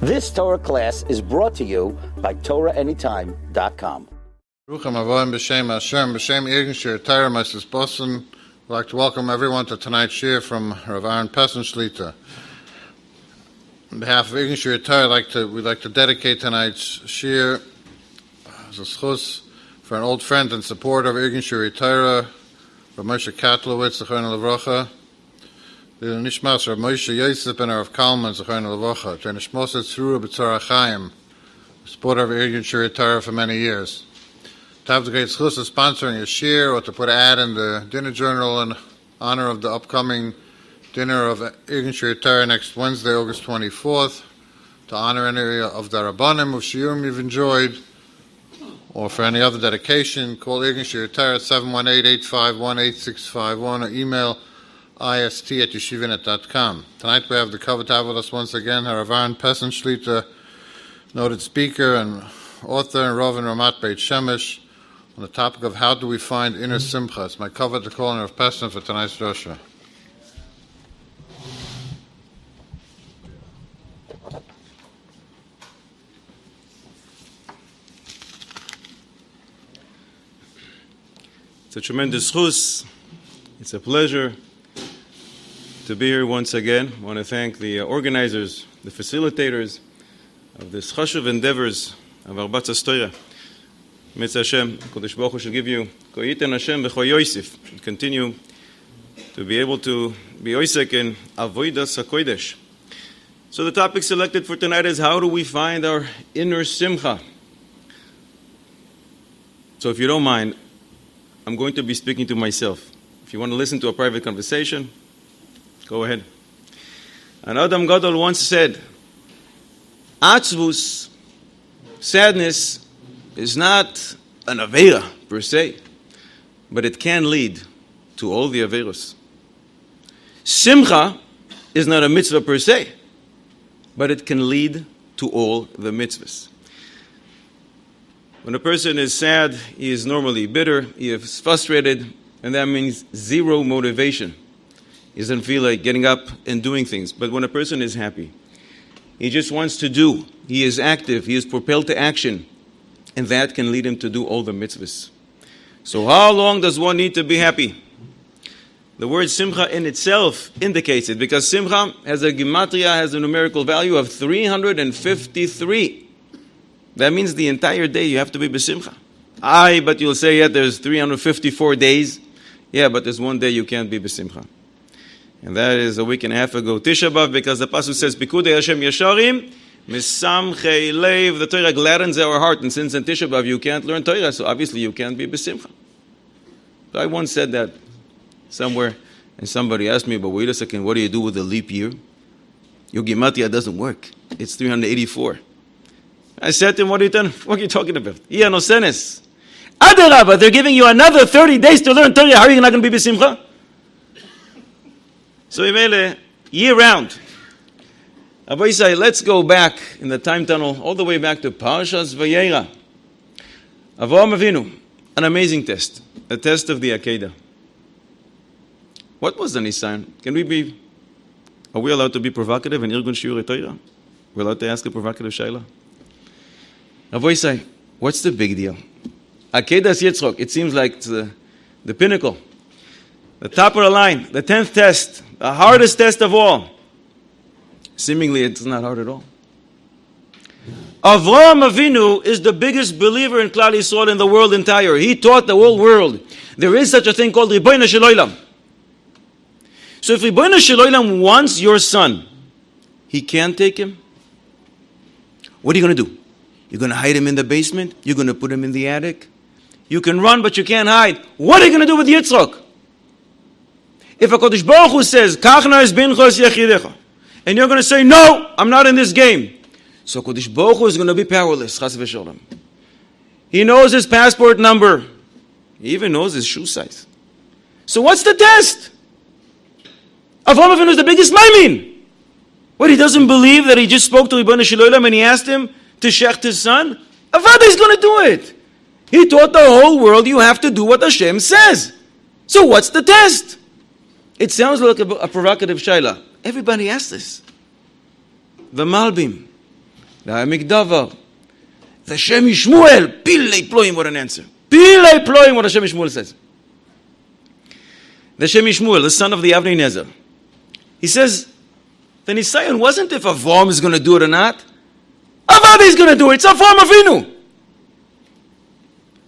This Torah class is brought to you by TorahAnytime.com. Rucham Avoim B'Shem Hashem B'Shem Irgendshir Torah Mrs. Boston. I'd like to welcome everyone to tonight's shir from Rav Aaron Pesach Shlita. On behalf of Irgendshir Torah, we'd like to dedicate tonight's shir as a schus for an old friend and supporter of Irgendshir Torah, Rav Moshe Katlowitz, Zechron Levrocha. The Nishmas Rav Moshe Yosef and Rav Kalman, Zechron Levrocha. The Nishmas Tzrura B'Tzara Chaim, supporter of Irgendshir Torah for many years. To have the great schus of sponsoring a shir or to put an ad in the dinner journal in honor of the upcoming dinner of Irgendshir Torah next Wednesday, August 24th, to honor any of the Rabbanim of shiurim you've enjoyed, or for any other dedication, call Irgendshir Torah at 718-851-8651 or email ist@yeshivinet.com. Tonight we have the cover to have with us once again, Rav Aaron Pesach Shlita, noted speaker and author and Rav in Ramat Beit Shemesh, on the topic of how do we find inner simcha. It's my cover to call on Rav Pesach for tonight's drasha. It's a tremendous schus. It's a pleasure to be here once again. I want to thank the organizers, the facilitators of this chashuv endeavors of Arbatzas Torah. Mitzvah Hashem, Kodesh Baruch Hu should give you Koyiten Hashem B'Cho Yosef, should continue to be able to be Osek in Avodas HaKodesh. So the topic selected for tonight is how do we find our inner simcha? So if you don't mind, I'm going to be speaking to myself. If you want to listen to a private conversation, go ahead. An Adam Gadol once said, Atzvus, sadness, is not an aveira per se, but it can lead to all the aveiros. Simcha is not a mitzvah per se, but it can lead to all the mitzvahs. When a person is sad, he is normally bitter, he is frustrated, and that means zero motivation. He doesn't feel like getting up and doing things. But when a person is happy, he just wants to do, he is active, he is propelled to action, and that can lead him to do all the mitzvahs. So how long does one need to be happy? The word simcha in itself indicates it, because simcha has a gematria, has a numerical value of 353. That means the entire day you have to be besimcha. But you'll say, yeah, there's 354 days. Yeah, but there's one day you can't be besimcha. And that is a week and a half ago, Tisha B'Av, because the pasuk says, Pikudei Hashem Yesharim, Misamchei Leiv, the Torah gladdens our heart, and since in Tisha B'Av you can't learn Torah, so obviously you can't be besimcha. So I once said that somewhere, and somebody asked me, but wait a second, what do you do with the leap year? Your gematria doesn't work. It's 384. I said to him, what are you talking about? Iya no senes. Adarabah, they're giving you another 30 days to learn Torah. How are you not going to be besimcha? So year round. Avoisai, let's go back in the time tunnel, all the way back to Parshas Vayera. Avraham Avinu, an amazing test, a test of the Akedah. What was the Nisan? Are we allowed to be provocative in Irgun Shiurei Torah? We're allowed to ask a provocative shayla? Avoisai, what's the big deal? Akedas Yitzchok, it seems like it's the pinnacle. The top of the line, the 10th test, the hardest test of all. Seemingly, it's not hard at all. Avraham Avinu is the biggest believer in Klal Yisrael in the world entire. He taught the whole world. There is such a thing called Ribono Shel Olam. So if Ribono Shel Olam wants your son, he can't take him. What are you going to do? You're going to hide him in the basement? You're going to put him in the attic? You can run, but you can't hide. What are you going to do with Yitzchak? If HaKadosh Baruch Hu says, Kachna es bincho es yechidecha, and you're going to say, no, I'm not in this game. So HaKadosh Baruch Hu is going to be powerless, chas v'sholem. He knows his passport number. He even knows his shoe size. So what's the test? Avraham Avinu is the biggest maimin. What, he doesn't believe that he just spoke to Ribono Shel Olam and he asked him to shecht his son? Avada is going to do it. He taught the whole world you have to do what Hashem says. So what's the test? It sounds like a provocative shayla. Everybody asks this. The Malbim, the Mikdavar, the Shem Shmuel, Pilei Ploim, what an answer. Pilei Ploim, what Hashem Shmuel says. The Shem Shmuel, the son of the Avnei Nezer. He says, the Nisayon wasn't if Avram is going to do it or not. Avad is going to do it. It's Avram Avinu.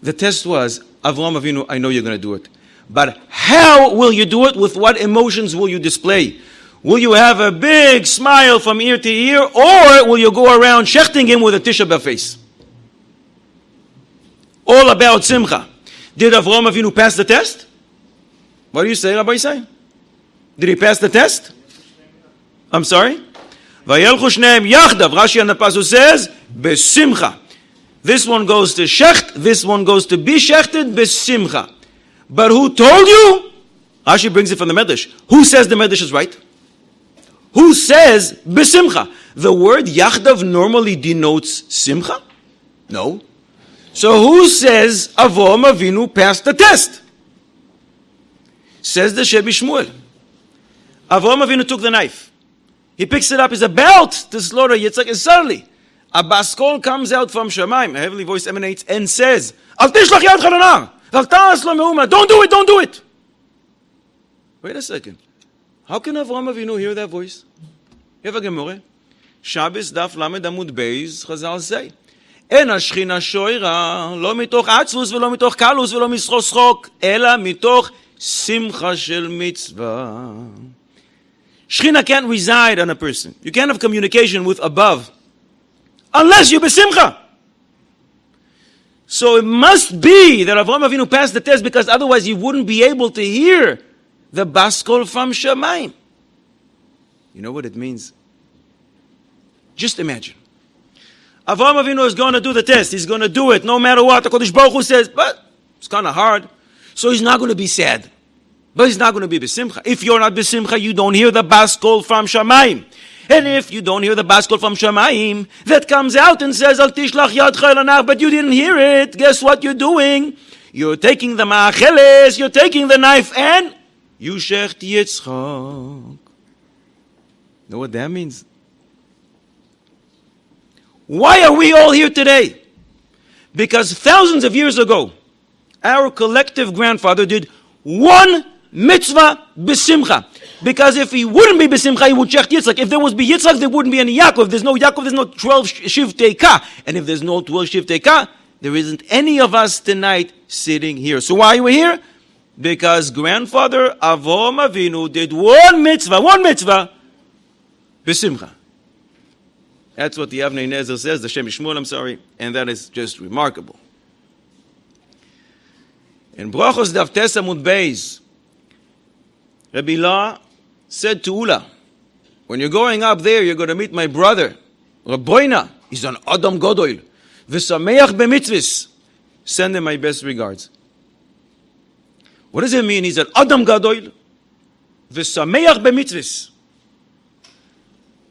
The test was, Avram Avinu, I know you're going to do it. But how will you do it? With what emotions will you display? Will you have a big smile from ear to ear, or will you go around shechting him with a Tisha B'Av face? All about simcha. Did Avram Avinu pass the test? What do you say, Rabbi Yisai? Did he pass the test? I'm sorry? Vayelchu shneim yachdav. Rashi on the pasuk says, besimcha. This one goes to shecht, this one goes to be shechted, besimcha. But who told you? Rashi brings it from the Medrash. Who says the Medrash is right? Who says besimcha? The word yachdav normally denotes simcha? No. So who says Avram Avinu passed the test? Says the Shebi Shmuel. Avram Avinu took the knife. He picks it up. He's about to slaughter Yitzchak, and suddenly a baskol comes out from Shemaim. A heavenly voice emanates and says, Al tishlach yad chalanar. Don't do it, don't do it. Wait a second. How can Avram Avinu hear that voice? You have a Gemara? Shabbos daf lamed amud beis, Chazal say. אין השכינה שוירה, לא מתוך עצבוס ולא מתוך קלוס ולא משחוק, אלא מתוך simcha של מצווה. Shechina can't reside on a person. You can't have communication with above unless you besimcha. So it must be that Avraham Avinu passed the test, because otherwise he wouldn't be able to hear the baskol from Shemaim. You know what it means? Just imagine. Avraham Avinu is going to do the test. He's going to do it no matter what. The Kodesh Baruch Hu says, but it's kind of hard. So he's not going to be sad. But he's not going to be besimcha. If you're not besimcha, you don't hear the baskol from Shemaim. And if you don't hear the baskol from Shemaim, that comes out and says, Al tishlach yadcha el hanach, but you didn't hear it. Guess what you're doing? You're taking the ma'acheles, you're taking the knife, and you shecht Yitzchak. Know what that means? Why are we all here today? Because thousands of years ago, our collective grandfather did one mitzvah besimcha. Because if he wouldn't be besimcha, he would shecht Yitzchak. If there was be Yitzchak, there wouldn't be any Yaakov. If there's no Yaakov, there's no 12 shivtei ka. And if there's no 12 shivtei ka, there isn't any of us tonight sitting here. So why are we here? Because grandfather Avraham Avinu did one mitzvah, besimcha. That's what the Avnei Nezer says, the Shem Shmuel, I'm sorry, and that is just remarkable. In Brachos Daf Tes Amud Beis, Rabbi Ila said to Ula, when you're going up there, you're going to meet my brother, Rabboina. He's an Adam Godoil. V'sameach b'mitzvahs. Send him my best regards. What does it mean? He's an Adam Godoil. V'sameach b'mitzvahs.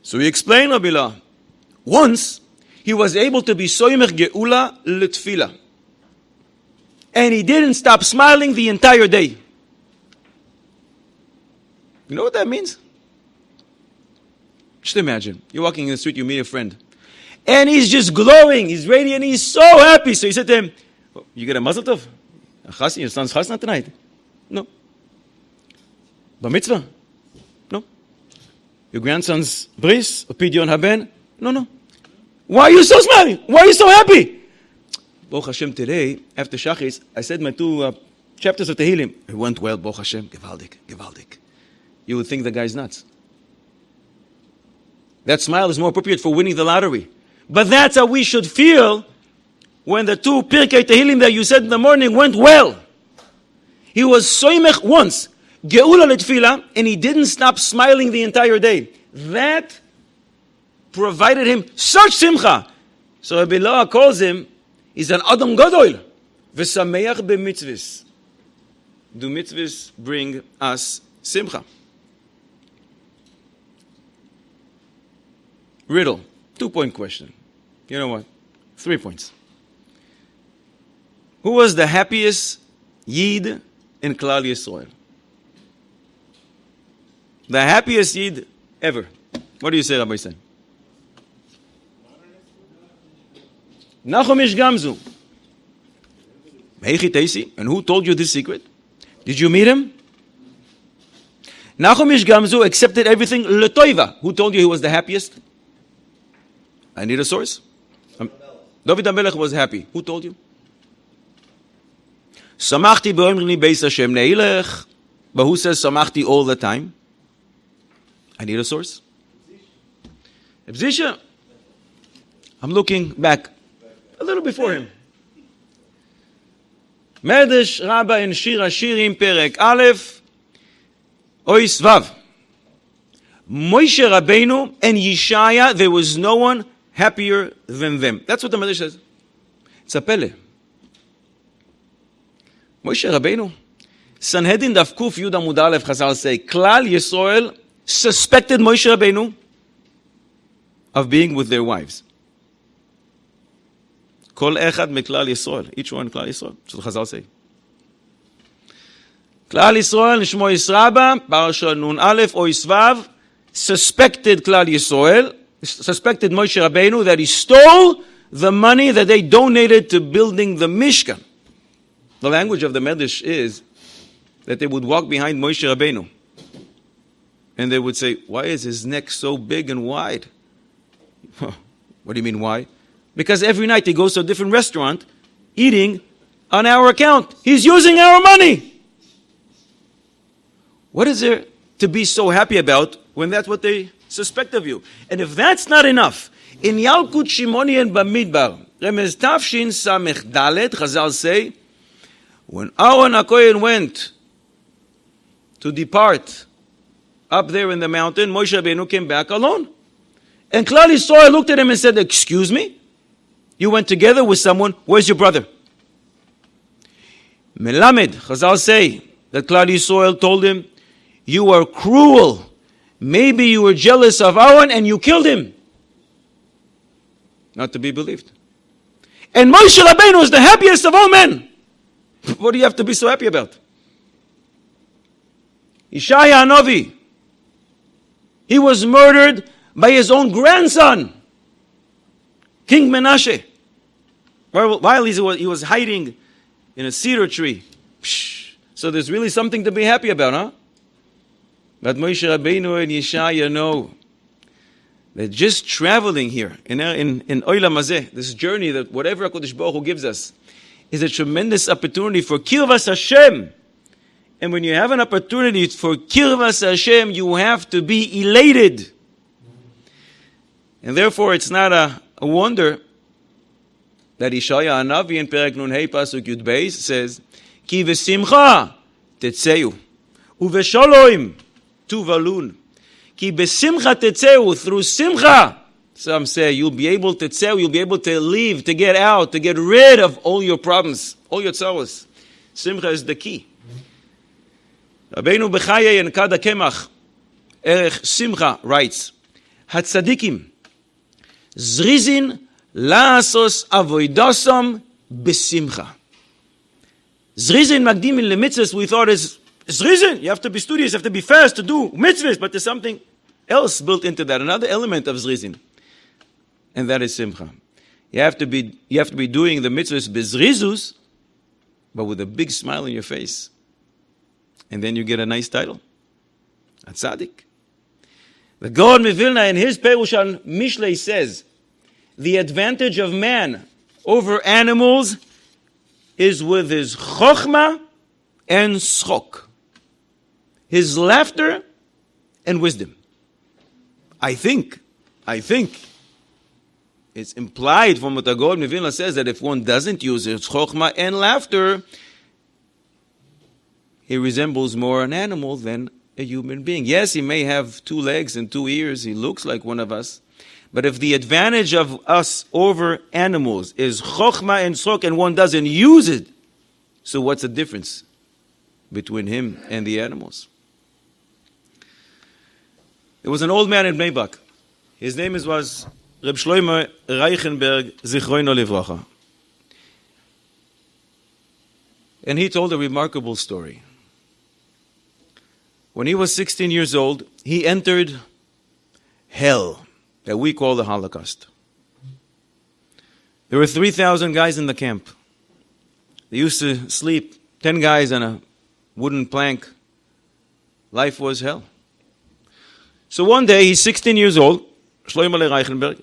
So he explained, Rabbi Ila, once he was able to be soymech geula l'tfila, and he didn't stop smiling the entire day. You know what that means? Just imagine, you're walking in the street, you meet a friend, and he's just glowing, he's radiant, he's so happy. So you said to him, you get a mazel tov? A chasna, your son's chasna tonight? No. Bar mitzvah? No. Your grandson's bris, or pidyon haben? No. Why are you so smiling? Why are you so happy? Baruch Hashem, today, after Shachis, I said my 2 chapters of Tehillim. It went well, Baruch Hashem, gewaldig. You would think the guy's nuts. That smile is more appropriate for winning the lottery. But that's how we should feel when the 2 Pirkei Tehillim that you said in the morning went well. He was soymech once, geula l'tfila, and he didn't stop smiling the entire day. That provided him such simcha. So Rabbi Loah calls him, he's an Adam Godoil. V'sameach b'mitzvahs. Do mitzvahs bring us simcha? Riddle. 2-point question. You know what? 3 points. Who was the happiest Yid in Klal Yisrael? The happiest Yid ever. What do you say, Rabbi Yisrael? Nachum ish gamzu. Meichi teisi. And who told you this secret? Did you meet him? Nachum ish gamzu accepted everything letoiva. Who told you he was the happiest? I need a source. David HaMelech was happy. Who told you? Samachti be'omrini beis Hashem neilech. But who says samachti all the time? I need a source. Ebzisha. I'm looking back a little before him. Medrash Rabbah in Shir HaShirim Perek Aleph Ois Vav. Moshe Rabbeinu and Yeshaya, there was no one happier than them. That's what the Medrash says. It's a pele. Moshe Rabbeinu. Sanhedrin Daf Kuf Yud Amud Aleph Chazal say, Klal Yisrael suspected Moshe Rabbeinu of being with their wives. Kol echad meklal Yisrael. Each one Klal Yisrael. That's what Chazal say. Klal Yisrael, Nishmo Yisraba, Parasha Nun Aleph, Ois Vav, suspected Klal Yisrael, suspected Moshe Rabbeinu that he stole the money that they donated to building the Mishkan. The language of the Medrash is that they would walk behind Moshe Rabbeinu and they would say, why is his neck so big and wide? What do you mean, why? Because every night he goes to a different restaurant eating on our account. He's using our money. What is there to be so happy about when that's what they suspect of you? And if that's not enough, in Yalkut Shimoni and Bamidbar, Remez Tafshin Samech Dalet, Chazal say, when Aaron HaKohen went to depart up there in the mountain, Moshe Rabbeinu came back alone. And Klal Yisrael looked at him and said, excuse me? You went together with someone, where's your brother? Melamed, Chazal say, that Klal Yisrael told him, you are cruel. Maybe you were jealous of Aaron and you killed him. Not to be believed. And Moshe Rabbeinu is the happiest of all men. What do you have to be so happy about? Yeshaya Hanavi, he was murdered by his own grandson, King Menashe, while he was hiding in a cedar tree. So there's really something to be happy about, huh? But Moshe Rabbeinu and Yeshaya know that just traveling here in Olam Hazeh, this journey that whatever HaKadosh Baruch Hu gives us, is a tremendous opportunity for Kirvas Hashem. And when you have an opportunity for Kirvas Hashem, you have to be elated. And therefore, it's not a wonder that Yeshaya Hanavi in Perek Nun Hei Pasuk Yud Beis says, Ki v'simcha tetzeu, uv'sholoim tuvalun. Ki besimcha tetzeu, through simcha. Some say you'll be able to tetzeu, you'll be able to leave, to get out, to get rid of all your problems, all your tzaros. Simcha is the key. Rabbeinu Bechaye and Kada Kemach, Erech Simcha writes, Hatzadikim, Zrizin la'asos avoidosam besimcha. Zrizin magdimin lemitzvahs, we thought is Zrizin. You have to be studious, you have to be fast to do mitzvahs, but there's something else built into that, another element of Zrizin. And that is Simcha. You have to be doing the mitzvahs bezrizus, but with a big smile on your face. And then you get a nice title. A tzaddik. The Gaon Mivilna in his Perush on Mishlei says, the advantage of man over animals is with his chokhmah and schok. His laughter and wisdom. I think it's implied from what the Gaon Mivilna says that if one doesn't use his chokhmah and laughter, he resembles more an animal than a human being. Yes, he may have 2 legs and 2 ears. He looks like one of us. But if the advantage of us over animals is chokhmah and tzok and one doesn't use it, so what's the difference between him and the animals? There was an old man in Bnei Brak. His name was Reb Shlomo Reichenberg, Zichrono Livracha. And he told a remarkable story. When he was 16 years old, he entered hell, that we call the Holocaust. There were 3,000 guys in the camp. They used to sleep, 10 guys on a wooden plank. Life was hell. So one day, he's 16 years old, Shlomo Reichenberg,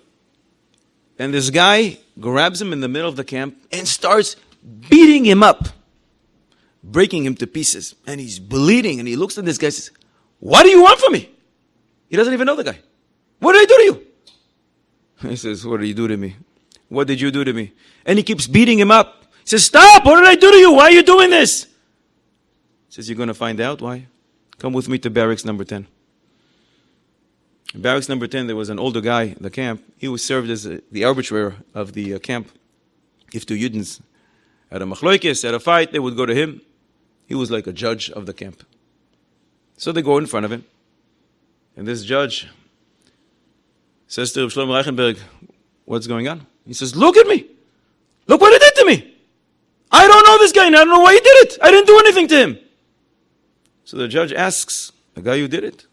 and this guy grabs him in the middle of the camp and starts beating him up, breaking him to pieces. And he's bleeding, and he looks at this guy and says, "What do you want from me?" He doesn't even know the guy. "What did I do to you?" He says, "What did you do to me? What did you do to me?" And he keeps beating him up. He says, "Stop! What did I do to you? Why are you doing this?" He says, "You're going to find out why. Come with me to barracks number 10. In barracks number 10, there was an older guy in the camp. He was served as the arbitrator of the camp. If two Yidens had a machloikis, had a fight, they would go to him. He was like a judge of the camp. So they go in front of him. And this judge says to Shlomo Reichenberg, "What's going on?" He says, "Look at me. Look what he did to me. I don't know this guy and I don't know why he did it. I didn't do anything to him." So the judge asks the guy who did it,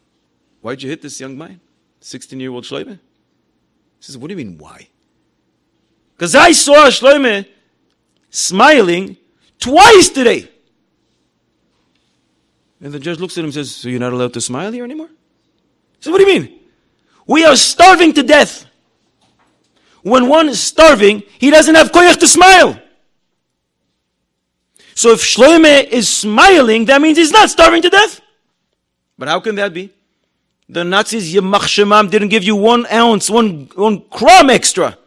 "Why'd you hit this young man, 16-year-old Shlomo?" He says, "What do you mean, why?" "Because I saw Shlomo smiling twice today." And the judge looks at him and says, "So you're not allowed to smile here anymore?" He says, "What do you mean? We are starving to death. When one is starving, he doesn't have koyach to smile. So if Shlomo is smiling, that means he's not starving to death." But how can that be? The Nazis, Yemach Shemam, didn't give you 1 ounce, one crumb extra.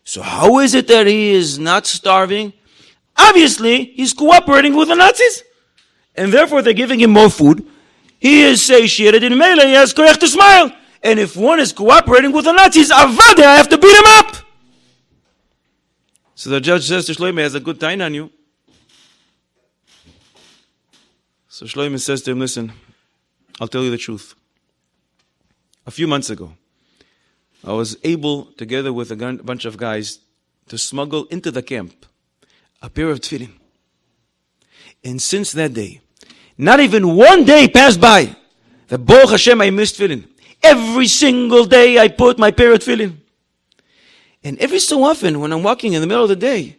So how is it that he is not starving? Obviously, he's cooperating with the Nazis. And therefore, they're giving him more food. He is satiated in Mele, he has koyach to smile. And if one is cooperating with the Nazis, avada, I have to beat him up. So the judge says to Shlomo, "He has a good time on you." So Shlomo says to him, "Listen, I'll tell you the truth. A few months ago, I was able, together with a bunch of guys, to smuggle into the camp a pair of tefillin. And since that day, not even one day passed by that Baruch Hashem I missed tefillin. Every single day I put my pair of tefillin. And every so often, when I'm walking in the middle of the day,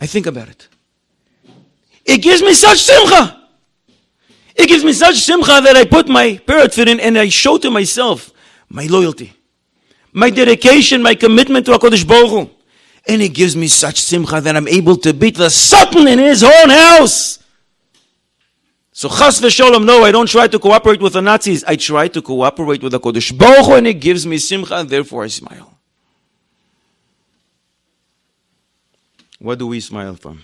I think about it. It gives me such simcha. It gives me such simcha that I put my pair of tefillin and I show to myself my loyalty, my dedication, my commitment to HaKadosh Baruch Hu. And it gives me such simcha that I'm able to beat the Satan in his own house. So chas v'sholom, no, I don't try to cooperate with the Nazis. I try to cooperate with the HaKadosh Baruch Hu, and it gives me simcha, and therefore I smile." What do we smile from?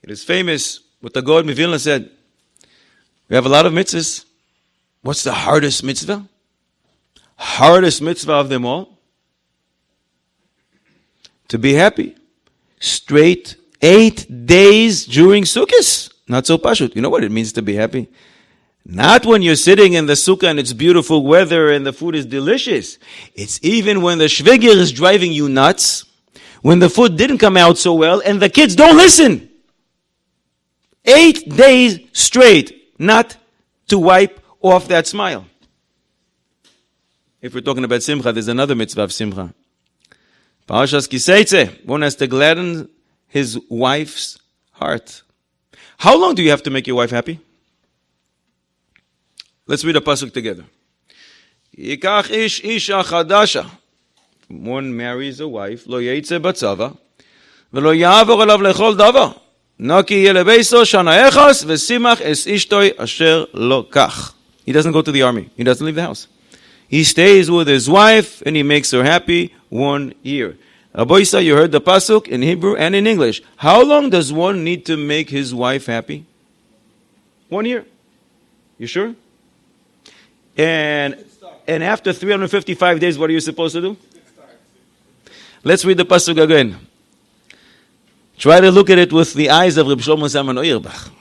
It is famous what the God Mivilna said. We have a lot of mitzvahs. What's the hardest mitzvah? Hardest mitzvah of them all? To be happy. Straight 8 days during Sukkot. Not so pashut. You know what it means to be happy? Not when you're sitting in the sukkah and it's beautiful weather and the food is delicious. It's even when the shvigir is driving you nuts, when the food didn't come out so well and the kids don't listen. 8 days straight, not to wipe off that smile. If we're talking about simcha, there's another mitzvah of simcha. Parashas Kiseitze, one has to gladden his wife's heart. How long do you have to make your wife happy? Let's read a pasuk together. Yikach ish isha chadasha. One marries a wife, lo yeitze batzava, v'lo ya'avor alav lechol davar. Naki yelebeiso shana echas, v'simach es ishtoi asher lo kach. He doesn't go to the army. He doesn't leave the house. He stays with his wife and he makes her happy 1 year. Aboisa, you heard the pasuk in Hebrew and in English. How long does one need to make his wife happy? 1 year. You sure? And after 355 days, what are you supposed to do? Let's read the pasuk again. Try to look at it with the eyes of Reb Shlomo Zalman Auerbach.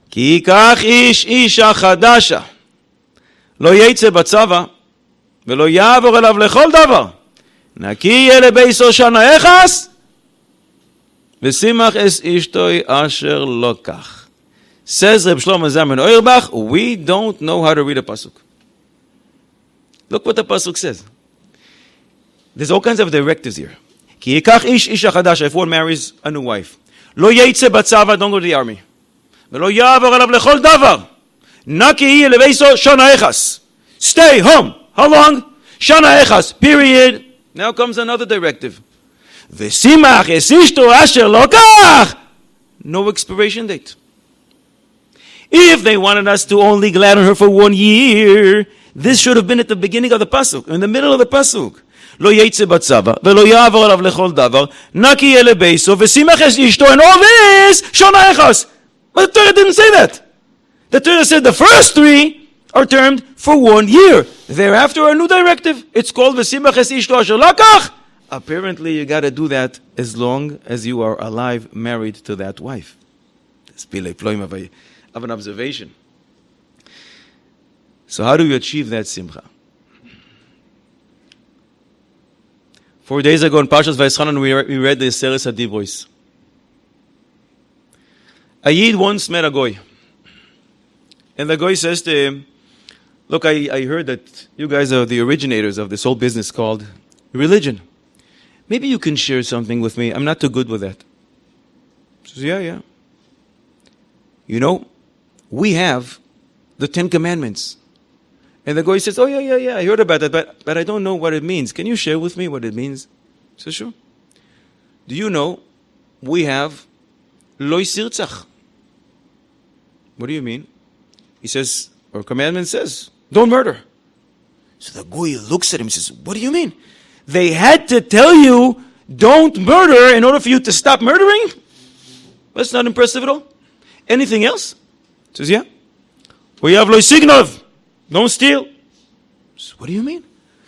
Ki yikach ish isha chadasha, lo yeitze batzava, velo ya'avor elav lechol davar. Naki yeh lebeiso shana echas, v'simach es ishtoi asher lo kach. Says Reb Shlomo Zalman Auerbach, we don't know how to read a pasuk. Look what the pasuk says. There's all kinds of directives here. Ki yikach ish isha chadasha, if one marries a new wife. Lo yeitze batzava, don't go to the army. Velo yavar alav lechol davar. Naki hi eleveiso shana echas. Stay home. How long? Shana echas, period. Now comes another directive. V'simach es ishto asher lokach. No expiration date. If they wanted us to only gladden her for 1 year, this should have been at the beginning of the pasuk, in the middle of the pasuk. Lo yeitze batzava, velo yavar alav lechol davar, naki eleveiso, v'simach es ishto, and all this, shana echas. But the Torah didn't say that. The Torah said the first 3 are termed for 1 year. Thereafter, a new directive. It's called V'simach es ishto asher lakach. Apparently, you got to do that as long as you are alive, married to that wife. It's pilei ploim of an observation. So how do you achieve that simcha? 4 days ago in Parshas Vayeschanan, we read the Seres HaDivros. A Yid once met a Goy. And the Goy says to him, look, I heard that you guys are the originators of this whole business called religion. Maybe you can share something with me. I'm not too good with that. He says, yeah. You know, we have the 10 Commandments. And the Goy says, oh, yeah, I heard about that, but I don't know what it means. Can you share with me what it means? He says, sure. Do you know, we have Lo Sirtzach. What do you mean? He says, our commandment says, don't murder. So the Goy looks at him and says, what do you mean? They had to tell you, don't murder in order for you to stop murdering? That's not impressive at all. Anything else? He says, yeah. We have Lo Signov. Don't steal. So what do you mean?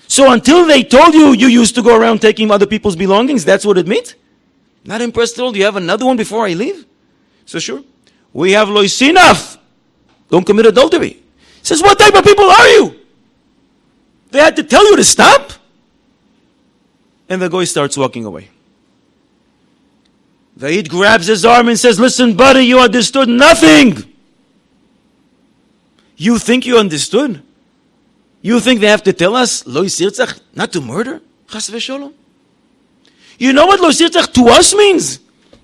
So until they told you, you used to go around taking other people's belongings, that's what it meant? Not impressed at all? Do you have another one before I leave? So sure. We have Lo Sinaf. Don't commit adultery. He says, what type of people are you? They had to tell you to stop? And the Goy starts walking away. The Yid grabs his arm and says, listen, buddy, you understood nothing. You think you understood? You think they have to tell us, Lo Sirtzach, not to murder? Chas v'sholom. You know what Lo Sirtzach to us means?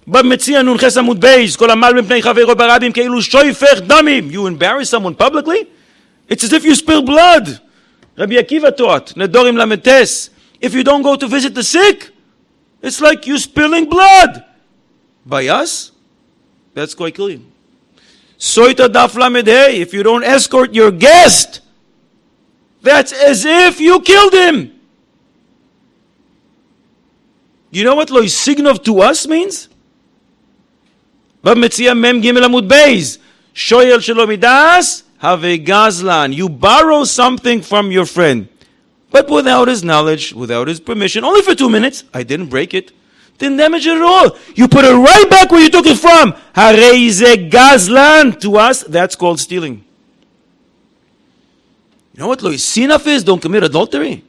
במציע נ"ח עמוד בייס, כל עמל מפני חברו ברבים כאילו שויפך דמים. You embarrass someone publicly? It's as if you spill blood. Rabbi Akiva taught, Nedorim Lametes, if you don't go to visit the sick, it's like you spilling blood. By us, that's quite clear. Soita daf lamed hey, if you don't escort your guest, that's as if you killed him. You know what Lo Signov to us means? במציע מם ג' עמוד בייס, שויל שלא מידס, have gazlan. You borrow something from your friend, but without his knowledge, without his permission, only for 2 minutes. I didn't break it. Didn't damage it at all. You put it right back where you took it from. Harei ze gazlan. To us, that's called stealing. You know what Lo Sinaf is? Don't commit adultery.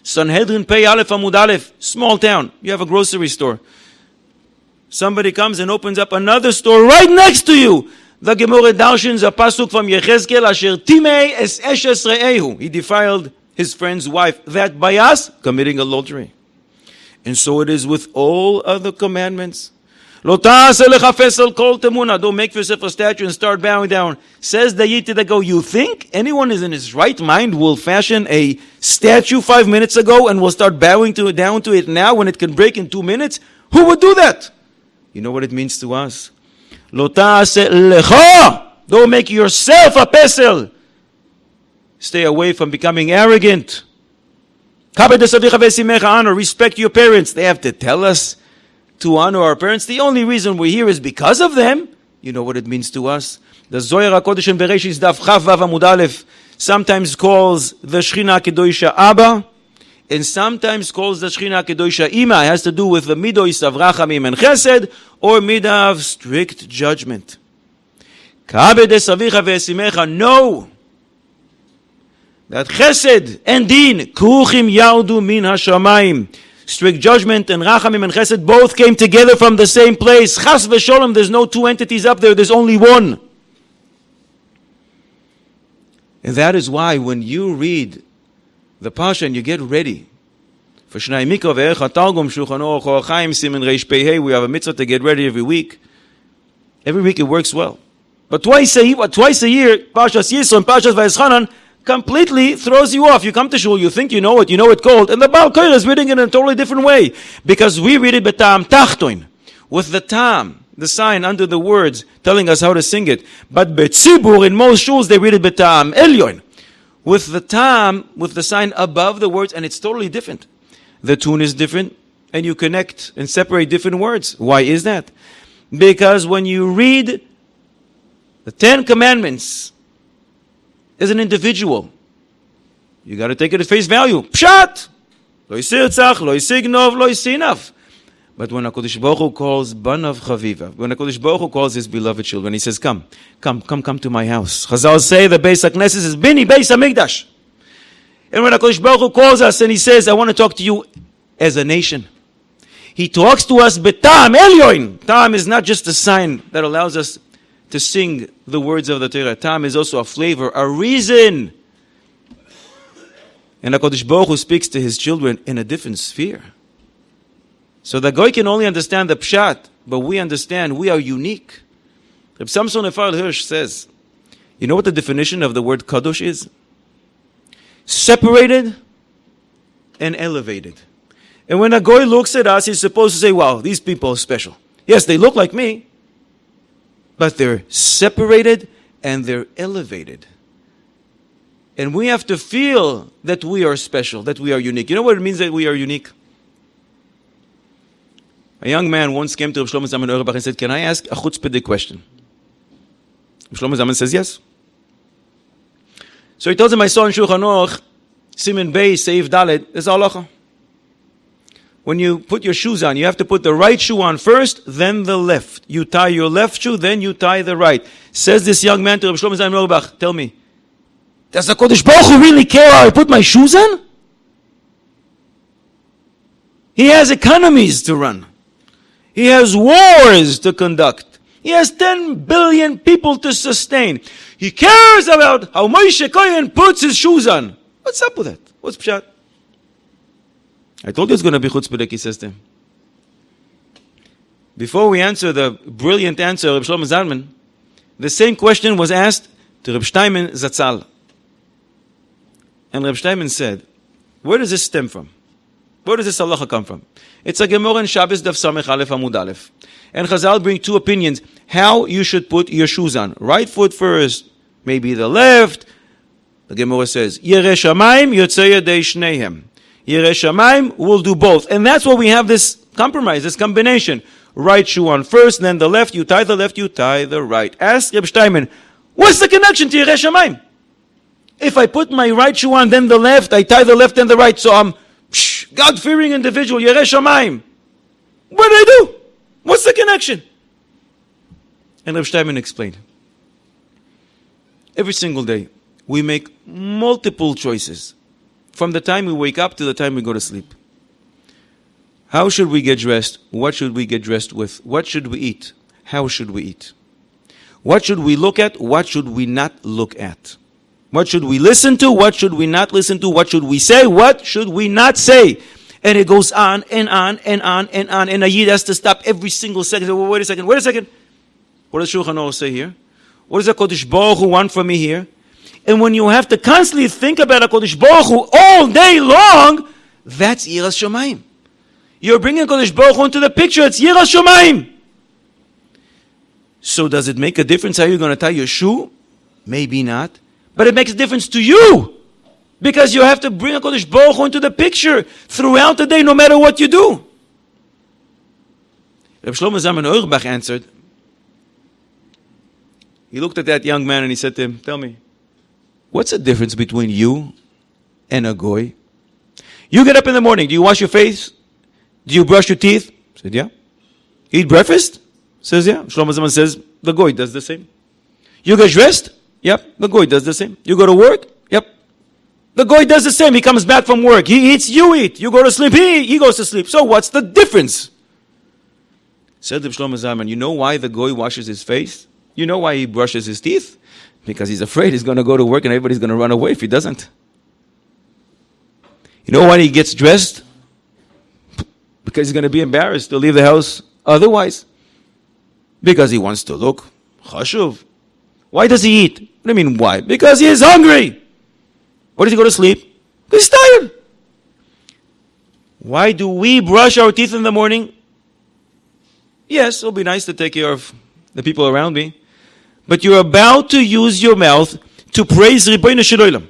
Sanhedrin Pei Aleph Amud Aleph, small town. You have a grocery store. Somebody comes and opens up another store right next to you. The Gemara darshins a pasuk from Yechezkel, Asher Timei es eshes re'ehu. He defiled his friend's wife. That by us, committing adultery. And so it is with all other commandments. Lo ta'aseh lechafes al kol temuna. Don't make for yourself a statue and start bowing down. Says the Yid to the Go, you think anyone is in his right mind will fashion a statue 5 minutes ago and will start bowing down to it now when it can break in 2 minutes? Who would do that? You know what it means to us? Lo ta'aseh lecha. Don't make yourself a pesel. Stay away from becoming arrogant. Honor, respect your parents. They have to tell us to honor our parents. The only reason we're here is because of them. You know what it means to us? The Zohar HaKodesh in Bereshis Daf Chav Vav Amud Aleph sometimes calls the Shechina Kedosha Abba, and sometimes calls the Shechina Kedosha Ima. It has to do with the Midos of Rachamim and Chesed, or Midah of strict judgment. No. That Chesed and Din, Kruchim Yardu Min HaShamayim. Strict judgment and Rachamim and Chesed both came together from the same place. Chas v'sholom, there's no 2 entities up there, there's only one. And that is why when you read the Pasha and you get ready For Shnai Mikra ve'echa Targum Shulchan Aruch Orach Chaim Siman Reish Pei Hey, we have a mitzvah to get ready every week. Every week it works well. But twice a year, Parshas Yisro and Parshas Vayeschanan completely throws you off. You come to shul, you think you know it cold, and the Baal Koira is reading it in a totally different way. Because we read it b'tam tachtoin, with the tam, the sign under the words, telling us how to sing it. But betzibur, in most shuls, they read it b'tam elyon, with the tam, with the sign above the words, and it's totally different. The tune is different, and you connect and separate different words. Why is that? Because when you read the 10 Commandments as an individual, you got to take it at face value. Pshat! Lo yisirtzach, lo yisignov, lo yisinaf. But when HaKadosh Baruch Hu calls Banav Chaviva, when HaKadosh Baruch Hu calls his beloved children, he says, come to my house. Chazal say the Beis HaKnesses is Bini Beis HaMikdash. And when HaKadosh Baruch Hu calls us and he says, I want to talk to you as a nation, he talks to us betam elyon. Tam is not just a sign that allows us to sing the words of the Torah. Tam is also a flavor, a reason. And HaKadosh Baruch Hu speaks to his children in a different sphere. So the Goy can only understand the Pshat, but we understand we are unique. Reb Samson Efar Hirsch says, you know what the definition of the word Kadosh is? Separated and elevated. And when a Goy looks at us, he's supposed to say, wow, these people are special. Yes, they look like me, but they're separated and they're elevated. And we have to feel that we are special, that we are unique. You know what it means that we are unique? A young man once came to Reb Shlomo Zalman Auerbach and said, can I ask a chutzpah question? Reb Shlomo Zalman says, yes. So he tells him, I saw in Shulchan Aruch, Siman Bey, Seif Dalet, there's halacha. When you put your shoes on, you have to put the right shoe on first, then the left. You tie your left shoe, then you tie the right. Says this young man to Reb Shlomo Zalman Auerbach, tell me, does the Kodesh Baruch Hu really care how I put my shoes on? He has economies to run. He has wars to conduct. He has 10 billion people to sustain. He cares about how Moshe Kohen puts his shoes on. What's up with that? What's pshat? I told you it's going to be chutzpah, he says to him. Before we answer the brilliant answer of Reb Shlomo Zalman, the same question was asked to Reb Steinman Zatzal. And Reb Steinman said, where does this stem from? Where does this halacha come from? It's a Gemara in Shabbos Daf Samech Aleph Amud Aleph. And Chazal bring two opinions how you should put your shoes on. Right foot first, maybe the left. The Gemara says, Yerei Shamayim Yotzei Yadei Shnehem. Yerei Shamayim will do both. And that's why we have this compromise, this combination. Right shoe on first, then the left, you tie the right. Ask Reb Steinman, what's the connection to Yerei Shamayim? If I put my right shoe on, then the left, I tie the left and the right, so I'm God-fearing individual, Yerei Shamayim. What did I do? What's the connection? And Reb Steinman explained. Every single day, we make multiple choices. From the time we wake up to the time we go to sleep. How should we get dressed? What should we get dressed with? What should we eat? How should we eat? What should we look at? What should we not look at? What should we listen to? What should we not listen to? What should we say? What should we not say? And it goes on and on and on and on. And a Yid has to stop every single second. Well, wait a second. What does Shulchan Aruch say here? What does HaKadosh Baruch Hu want from me here? And when you have to constantly think about HaKadosh Baruch Hu all day long, that's Yiras Shamayim. You're bringing HaKadosh Baruch Hu into the picture. It's Yiras Shamayim. So does it make a difference how you're going to tie your shoe? Maybe not. But it makes a difference to you. Because you have to bring HaKadosh Baruch Hu into the picture throughout the day, no matter what you do. Reb Shlomo Zalman Auerbach answered. He looked at that young man and he said to him, tell me, what's the difference between you and a goy? You get up in the morning, do you wash your face? Do you brush your teeth? He said, yeah. Eat breakfast? Says, yeah. Shlomo Zalman says, the goy does the same. You get dressed? Yep. The goy does the same. You go to work? Yep. The goy does the same. He comes back from work. He eats, you eat. You go to sleep, he goes to sleep. So what's the difference? Said Reb Shlomo Zalman, you know why the goy washes his face? You know why he brushes his teeth? Because he's afraid he's going to go to work and everybody's going to run away if he doesn't. You know why he gets dressed? because he's going to be embarrassed to leave the house otherwise. Because he wants to look chashuv. Why does he eat? What do you mean why? Because he is hungry. Why does he go to sleep? Because he's tired. Why do we brush our teeth in the morning? Yes, it'll be nice to take care of the people around me. But you're about to use your mouth to praise Ribbono Shel Olam,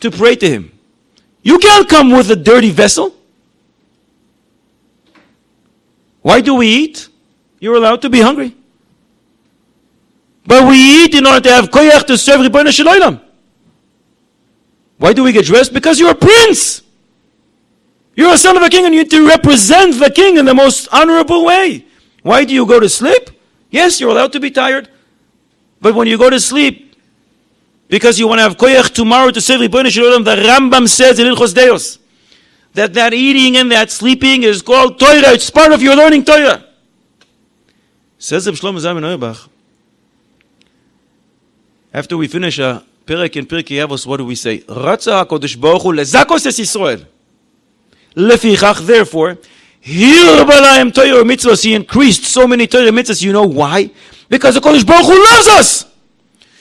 to pray to Him. You can't come with a dirty vessel. Why do we eat? You're allowed to be hungry. But we eat in order to have koyach to serve Ribbono Shel Olam. Why do we get dressed? Because you're a prince. You're a son of a king and you need to represent the king in the most honorable way. Why do you go to sleep? Yes, you're allowed to be tired. But when you go to sleep, because you want to have koyach tomorrow to serve Ribbono Shel Olam, the Rambam says in Ilchos Deos, that eating and that sleeping is called Torah. It's part of your learning Torah. Says Reb Shlomo Zalman Auerbach, after we finish a perek in Pirkei Avos, what do we say? Ratza HaKadosh Baruch Hu lezakos es Yisrael. Lefichach, therefore, hirba lahem Torah mitzvahs. He increased so many Torah mitzvahs. You know why? Because the Kadosh Baruch Hu loves us.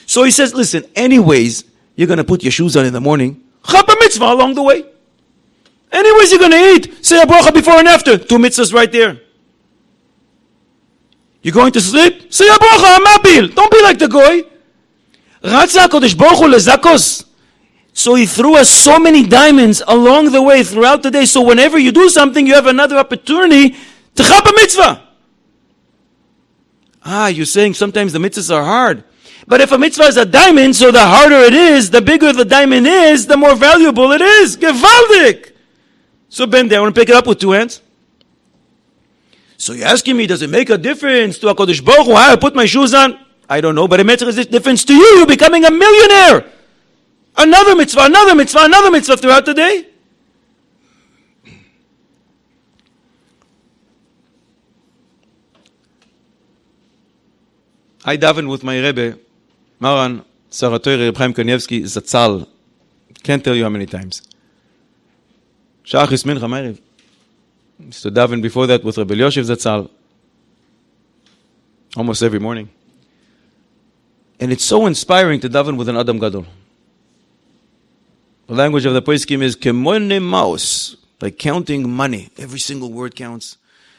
So he says, listen, anyways, you're going to put your shoes on in the morning. Chap a mitzvah along the way. Anyways, you're going to eat. Say a bracha before and after. 2 mitzvahs right there. You're going to sleep? Say a bracha, amabil. Don't be like the goy. Ratza HaKadosh Baruch Hu lezakos. So he threw us so many diamonds along the way throughout the day. So whenever you do something, you have another opportunity to chap a mitzvah. You're saying sometimes the mitzvahs are hard. But if a mitzvah is a diamond, so the harder it is, the bigger the diamond is, the more valuable it is. Gewaldig! So bend down and pick it up with 2 hands. So you're asking me, does it make a difference to HaKadosh Baruch Hu? I put my shoes on? I don't know, but it makes a difference to you. You're becoming a millionaire. Another mitzvah, another mitzvah, another mitzvah throughout the day. I daven with my Rebbe, Maran Saratori Reb Chaim Kanievsky Zatzal. Can't tell you how many times. Shachris Mincha Ma'ariv. Used to daven before that with Rebbe Yoshev Zatzal. Almost every morning. And it's so inspiring to daven with an Adam Gadol. The language of the poskim is kemone maos, like counting money. Every single word counts.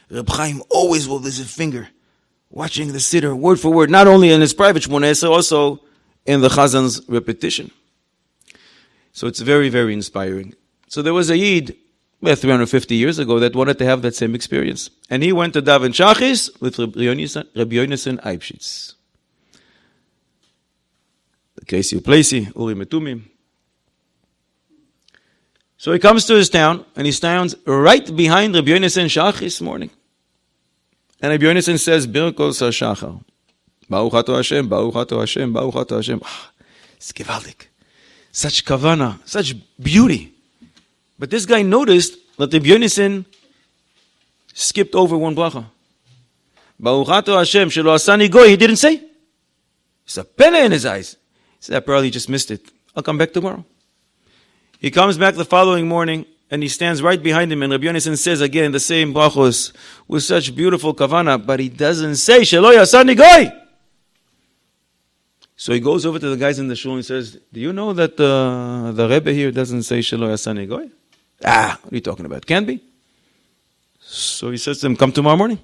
Reb Chaim always with his finger, watching the siddur word for word, not only in his private Shmoneh Esrei, also in the Chazan's repetition. So it's very, very inspiring. So there was a Yid, 350 years ago, that wanted to have that same experience. And he went to daven Shachis with Reb Yonasan Eibshitz. Casey Uplesi, Uri Metumim. So he comes to his town, and he stands right behind Rabbi Yonasan Shachis this morning. And Rabbi Yonasan says, Birkos HaShachar. Baruch Ato Hashem, Baruch Ato Hashem, Baruch Ato Hashem. It's gewaldig. Such kavana, such beauty. But this guy noticed that Rabbi Yonasan skipped over one bracha. Baruch Ato Hashem, Shelo Asani Goy, he didn't say. It's a pele in his eyes. He said, I probably just missed it. I'll come back tomorrow. He comes back the following morning, and he stands right behind him, and Rabbi Yonasan says again the same brachos with such beautiful kavana, but he doesn't say, Shelo Asani Goy. So he goes over to the guys in the shul and says, do you know that the Rebbe here doesn't say Shelo Asani Goy? What are you talking about? Can't be. So he says to them, come tomorrow morning.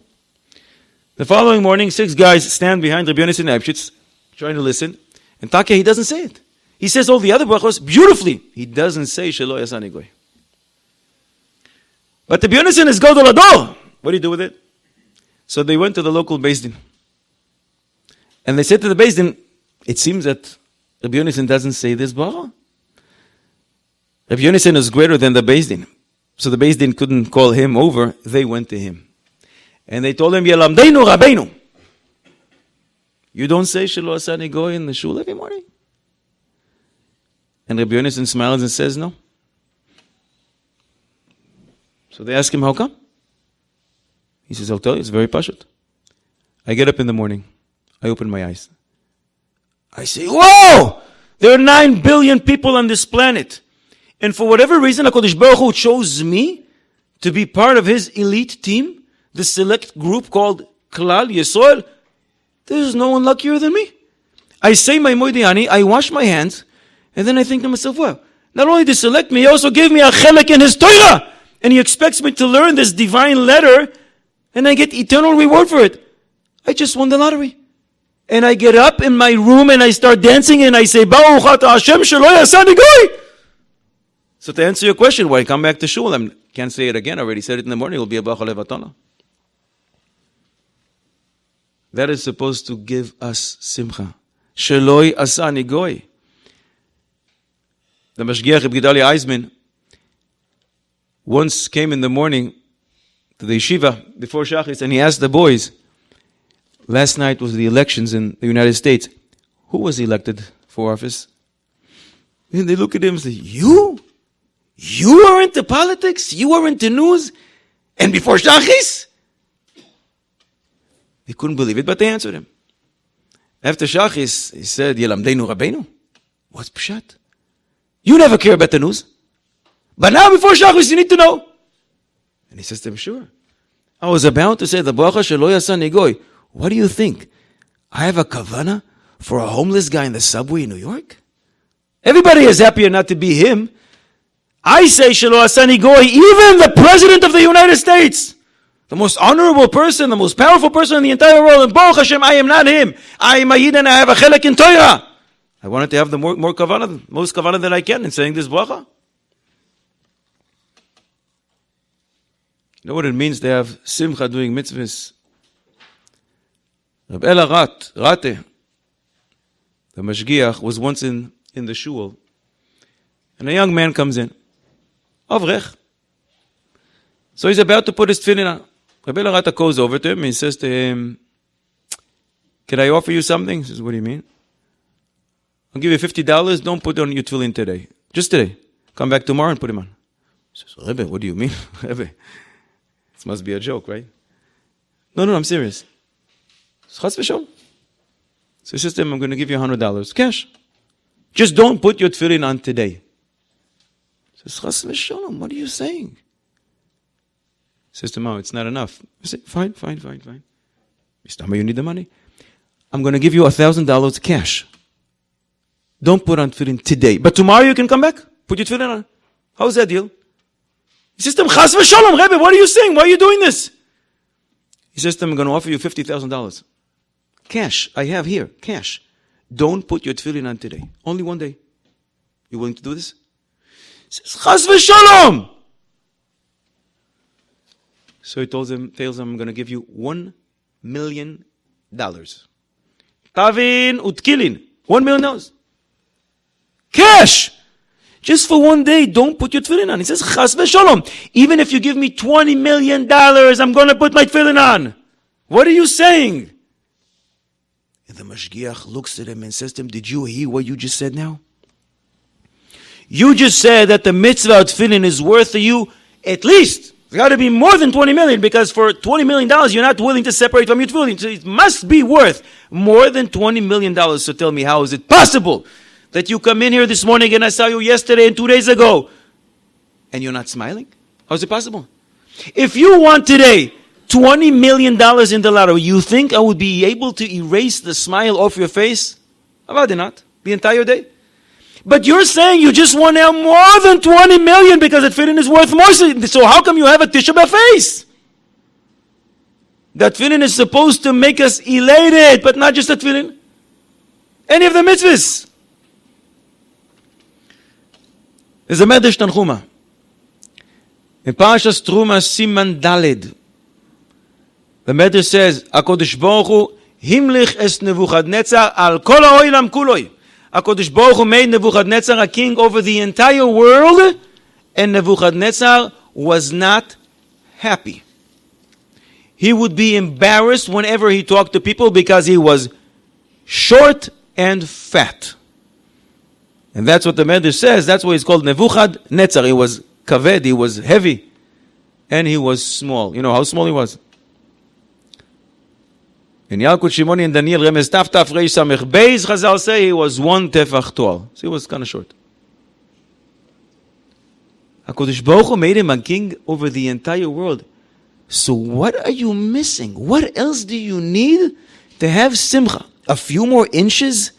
The following morning, 6 guys stand behind Rabbi Yonasan Eibshitz, trying to listen. And Taka, he doesn't say it. He says all the other brachos beautifully. He doesn't say Shelo Asani Goy. But Rabbi Yonasan is Gadol Ador. What do you do with it? So they went to the local Beis Din. And they said to the Beis Din, it seems that Rabbi Yonasan doesn't say this bracha. Rabbi Yonasan is greater than the Beis Din. So the Beis Din couldn't call him over. They went to him. And they told him, Yelamdeinu Rabbeinu. You don't say Shelo Asani Goy in the shul every morning? And Rabbi Yonasan smiles and says, no. So they ask him, how come? He says, I'll tell you, it's very pashut. I get up in the morning. I open my eyes. I say, whoa! There are 9 billion people on this planet. And for whatever reason, HaKadosh Baruch Hu chose me to be part of his elite team, the select group called Klal Yisrael, there's no one luckier than me. I say my Moediani, I wash my hands, and then I think to myself, well, not only did he select me, he also gave me a chelek in his Torah. And he expects me to learn this divine letter, and I get eternal reward for it. I just won the lottery. And I get up in my room and I start dancing and I say, Baruch Ata Hashem shelo yasani goy. So to answer your question, when I come back to shul, I can't say it again, I already said it in the morning, it will be a Baruch Levatana. That is supposed to give us simcha. Shelo yasani goy. The Mashgiach Reb Gedalia Eisman once came in the morning to the yeshiva before Shachris and he asked the boys, last night was the elections in the United States. Who was elected for office? And they look at him and say, you? You are into politics? You are into news? And before Shachris? They couldn't believe it, but they answered him. After Shachris, he said, Yelamdeinu Rabbeinu. What's Pshat? You never care about the news. But now before Shachris, you need to know. And he says to him, sure. I was about to say the bracha shelo yasani goy. What do you think? I have a kavana for a homeless guy in the subway in New York? Everybody is happier not to be him. I say shelo yasani goy, even the President of the United States, the most honorable person, the most powerful person in the entire world, and Baruch Hashem, I am not him. I am a Yid and I have a chelek in Torah. I wanted to have the more kavana, most kavana that I can in saying this bracha. You know what it means to have simcha doing mitzvahs? Reb Ela Rate, the mashgiach, was once in the shul, and a young man comes in, Avrech. So he's about to put his tefillin on. Reb Ela Rate goes over to him and he says to him, can I offer you something? He says, what do you mean? I'll give you $50, don't put on your tefillin today. Just today. Come back tomorrow and put him on. He says, Rebbe, what do you mean? Rebbe, this must be a joke, right? No, I'm serious. Chas v'sholom. So he says to him, I'm going to give you $100, cash. Just don't put your tefillin on today. He says, Chas v'sholom, what are you saying? He says to him, oh, it's not enough. I say, fine. Mr. You need the money. I'm going to give you $1,000 cash. Don't put on tefillin today. But tomorrow you can come back. Put your tefillin on. How's that deal? He says to him, Chas v'sholom, Rebbe, what are you saying? Why are you doing this? He says to him, I'm going to offer you $50,000. Cash, I have here, cash. Don't put your tefillin on today. Only one day. You willing to do this? He says, Chas v'sholom. So he tells him, I'm going to give you $1 million. Tavin utkilin. $1 million. Cash! Just for one day, don't put your tefillin on. He says, Chas v'sholom. Even if you give me $20 million, I'm going to put my tefillin on. What are you saying? And the mashgiach looks at him and says to him, did you hear what you just said now? You just said that the mitzvah of tefillin is worth to you at least. It's got to be more than $20 million, because for $20 million, you're not willing to separate from your tefillin. So it must be worth more than $20 million. So tell me, how is it possible that you come in here this morning and I saw you yesterday and 2 days ago and you're not smiling? How is it possible? If you want today $20 million in the lottery, you think I would be able to erase the smile off your face? How about it not? The entire day? But you're saying you just won now more than $20 million because that tefillin is worth more. So how come you have a Tisha B'Av face? That tefillin is supposed to make us elated, but not just that tefillin. Any of the mitzvahs. There's a Medrash Tanchuma. In Parashas Truma Siman Daled, the Medrash says, HaKadosh Baruch Hu himlich es Nebuchadnezzar al kol ha'olam kuloi. HaKadosh Baruch Hu made Nebuchadnezzar a king over the entire world, and Nebuchadnezzar was not happy. He would be embarrassed whenever he talked to people because he was short and fat. And that's what the Medrash says. That's why he's called Nebuchadnezzar. He was kaved, he was heavy, and he was small. You know how small he was? In Yalkut Shimoni and Daniel, Remez Taf Taf Reish Samech Beis, Chazal say he was one tefach tall. So he was kind of short. HaKadosh Baruch Hu made him a king over the entire world. So what are you missing? What else do you need to have simcha? A few more inches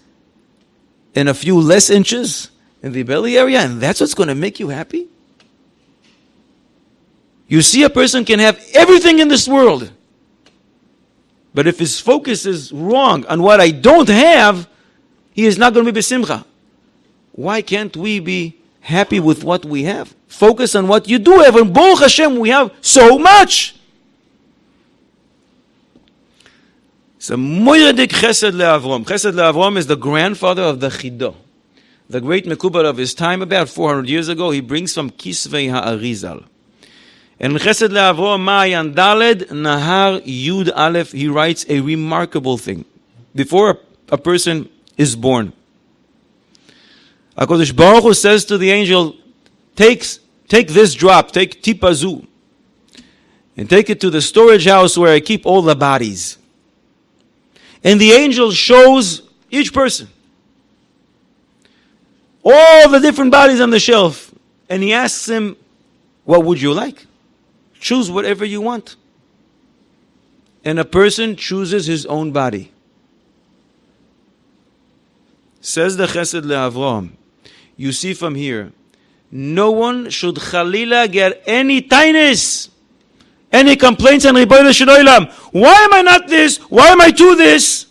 and a few less inches in the belly area, and that's what's going to make you happy? You see, a person can have everything in this world, but if his focus is wrong on what I don't have, he is not going to be besimcha. Why can't we be happy with what we have? Focus on what you do have, and Baruch Hashem, we have so much. So Moiradik Chesed LeAvrom. Chesed LeAvrom is the grandfather of the Chidah. The great Mekubal of his time, about 400 years ago, he brings from Kisvei HaArizal. And Chesed LeAvrom Ma'ayan Daled Nahar Yud Aleph, he writes a remarkable thing. Before a person is born, HaKadosh Baruch Hu says to the angel, take this drop, take tipazu, and take it to the storage house where I keep all the bodies. And the angel shows each person all the different bodies on the shelf. And he asks him, what would you like? Choose whatever you want. And a person chooses his own body. Says the Chesed LeAvraham, you see from here, no one should chalila get any tightness, any complaints on Ribono Shel Olam. Why am I not this? Why am I to this?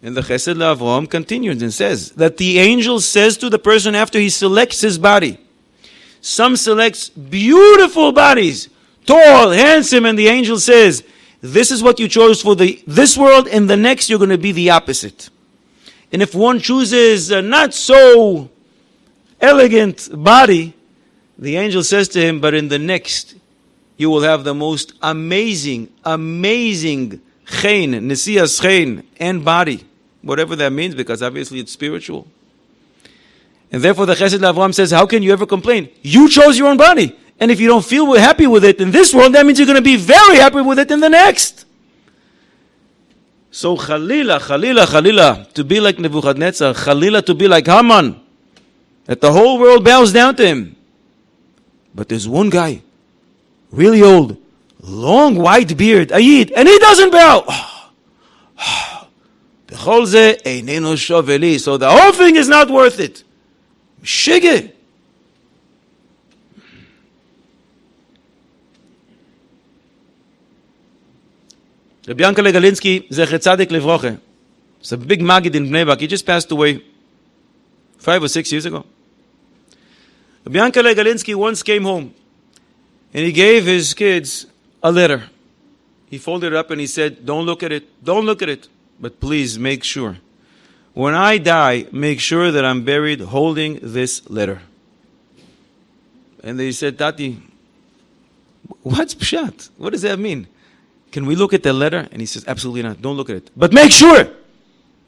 And the Chesed LeAvraham continues and says that the angel says to the person after he selects his body, some selects beautiful bodies, tall, handsome, and the angel says, this is what you chose for this world, and the next you're going to be the opposite. And if one chooses a not so elegant body, the angel says to him, but in the next you will have the most amazing chen, nesiyas chen, and body, whatever that means, because obviously it's spiritual. And therefore the Chesed LeAvraham says, how can you ever complain? You chose your own body. And if you don't feel happy with it in this world, that means you're going to be very happy with it in the next. So Chalila, to be like Nebuchadnezzar, Chalila to be like Haman, that the whole world bows down to him. But there's one guy, really old, long white beard, Ayid, and he doesn't bow. So the whole thing is not worth it. Shige. Rabbi Yankele Galinsky, Zecher Tzadik Livroche. It's a big Magid in Bnei Brak. He just passed away 5 or 6 years ago. Rabbi Yankele Galinsky once came home and he gave his kids a letter. He folded it up and he said, don't look at it, but please make sure. When I die, make sure that I'm buried holding this letter. And they said, Tati, what's pshat? What does that mean? Can we look at the letter? And he says, absolutely not. Don't look at it. But make sure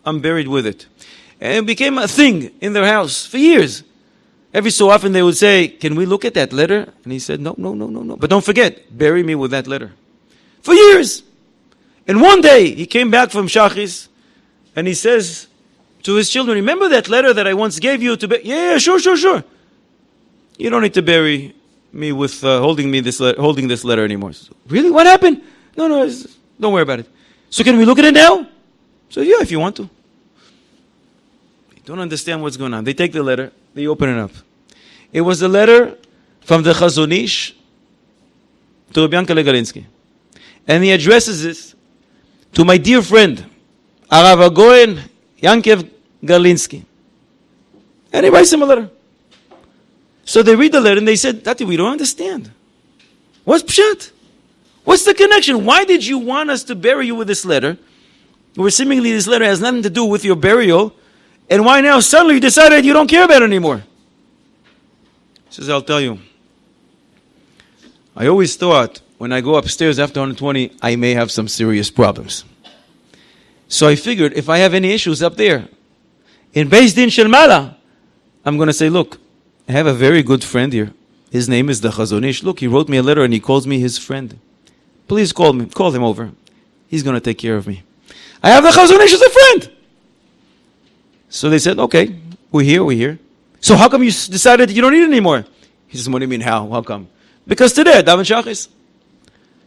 I'm buried with it. And it became a thing in their house for years. Every so often they would say, can we look at that letter? And he said, no. But don't forget, bury me with that letter. For years. And one day he came back from Shachis and he says to his children, remember that letter that I once gave you to yeah, sure. You don't need to bury me with holding this letter anymore. So, really? What happened? No, don't worry about it. So can we look at it now? So yeah, if you want to. They don't understand what's going on. They take the letter, they open it up. It was a letter from the Chazon Ish to Rabbi Yankele Galinsky. And he addresses this to my dear friend, Arav Goen Yankev Galinsky. And he writes him a letter. So they read the letter and they said, Tati, we don't understand. What's pshat? What's the connection? Why did you want us to bury you with this letter? Where seemingly this letter has nothing to do with your burial. And why now suddenly you decided you don't care about it anymore? He says, I'll tell you. I always thought when I go upstairs after 120, I may have some serious problems. So I figured if I have any issues up there, in Beis Din Shel Mala, I'm going to say, look, I have a very good friend here. His name is the Chazon Ish. Look, he wrote me a letter and he calls me his friend. Please call him over. He's going to take care of me. I have the Chazon Ish as a friend. So they said, okay, we're here. So how come you decided you don't need it anymore? He says, what do you mean, how come? Because today, Daven Shachis. He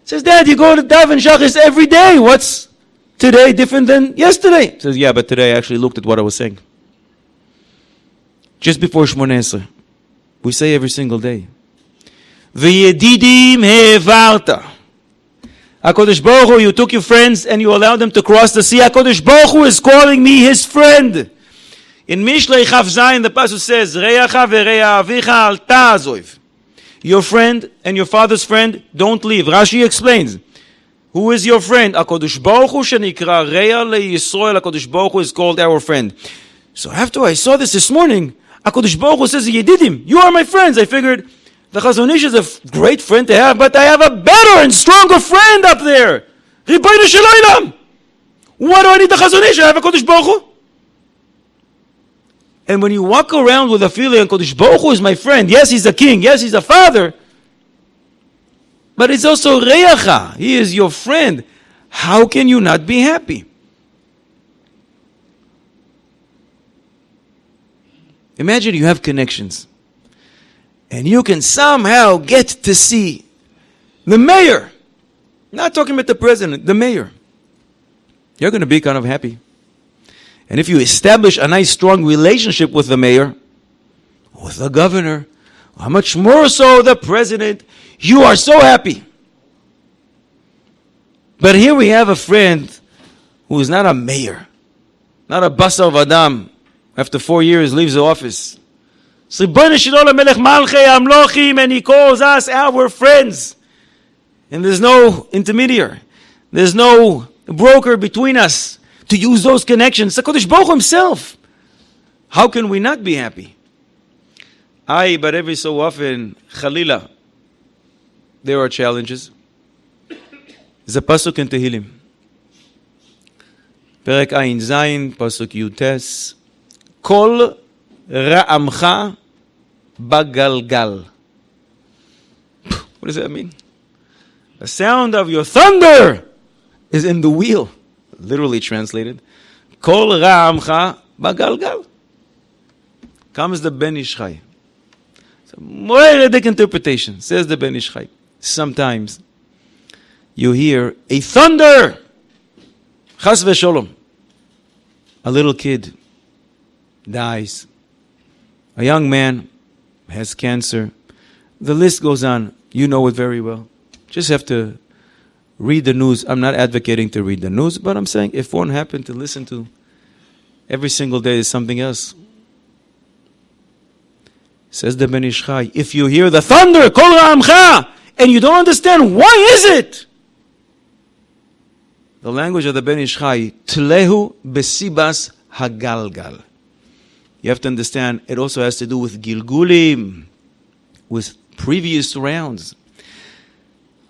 says, Dad, you go to Daven Shachis every day. What's today different than yesterday? He says, yeah, but today I actually looked at what I was saying. Just before Shmoneh Esrei, we say every single day, V'yedidim he'evarta. HaKadosh Baruch Hu, you took your friends and you allowed them to cross the sea. HaKadosh Baruch Hu is calling me his friend. In Mishlei Chaf Zayin, the Pasuk says, Re'acha ve're'a avicha al ta'azoiv. Your friend and your father's friend, don't leave. Rashi explains, who is your friend? HaKadosh Baruch Hu shenikra Re'a le'Yisrael. HaKadosh Baruch Hu is called our friend. So after I saw this morning, HaKadosh Baruch Hu says, Yedidim, you are my friends. I figured, the Chazon Ish is a great friend to have, but I have a better and stronger friend up there. Ribono shel Olam. Why do I need the Chazon Ish? I have a Kodesh Baruch Hu. And when you walk around with a feeling, Kodesh Baruch Hu is my friend. Yes, he's a king. Yes, he's a father. But it's also Re'acha. He is your friend. How can you not be happy? Imagine you have connections. And you can somehow get to see the mayor. Not talking about the president, the mayor. You're going to be kind of happy. And if you establish a nice, strong relationship with the mayor, with the governor, how much more so the president, you are so happy. But here we have a friend who is not a mayor, not a basar vadam. After 4 years, leaves the office. And he calls us our friends. And there's no intermediary. There's no broker between us to use those connections. The HaKadosh Baruch Hu himself. How can we not be happy? But every so often, Chalila, there are challenges. There's a pasuk in Tehillim. Perek Ayin Zayin, pasuk Yutes. Kol ra'amcha bagalgal. What does that mean? The sound of your thunder is in the wheel. Literally translated. Kol ra'amcha bagalgal. Comes the Ben Ish Chai. It's a moedic interpretation. Says the Ben Ish Chai. Sometimes you hear a thunder. Chas v'sholom. A little kid dies. A young man has cancer. The list goes on. You know it very well. Just have to read the news. I'm not advocating to read the news, but I'm saying if one happened to listen to every single day is something else. Says the Ben Ish Chai, if you hear the thunder, kol ra'amcha, and you don't understand why is it? The language of the Ben Ish Chai, tlehu besibas hagalgal. You have to understand, it also has to do with gilgulim, with previous rounds.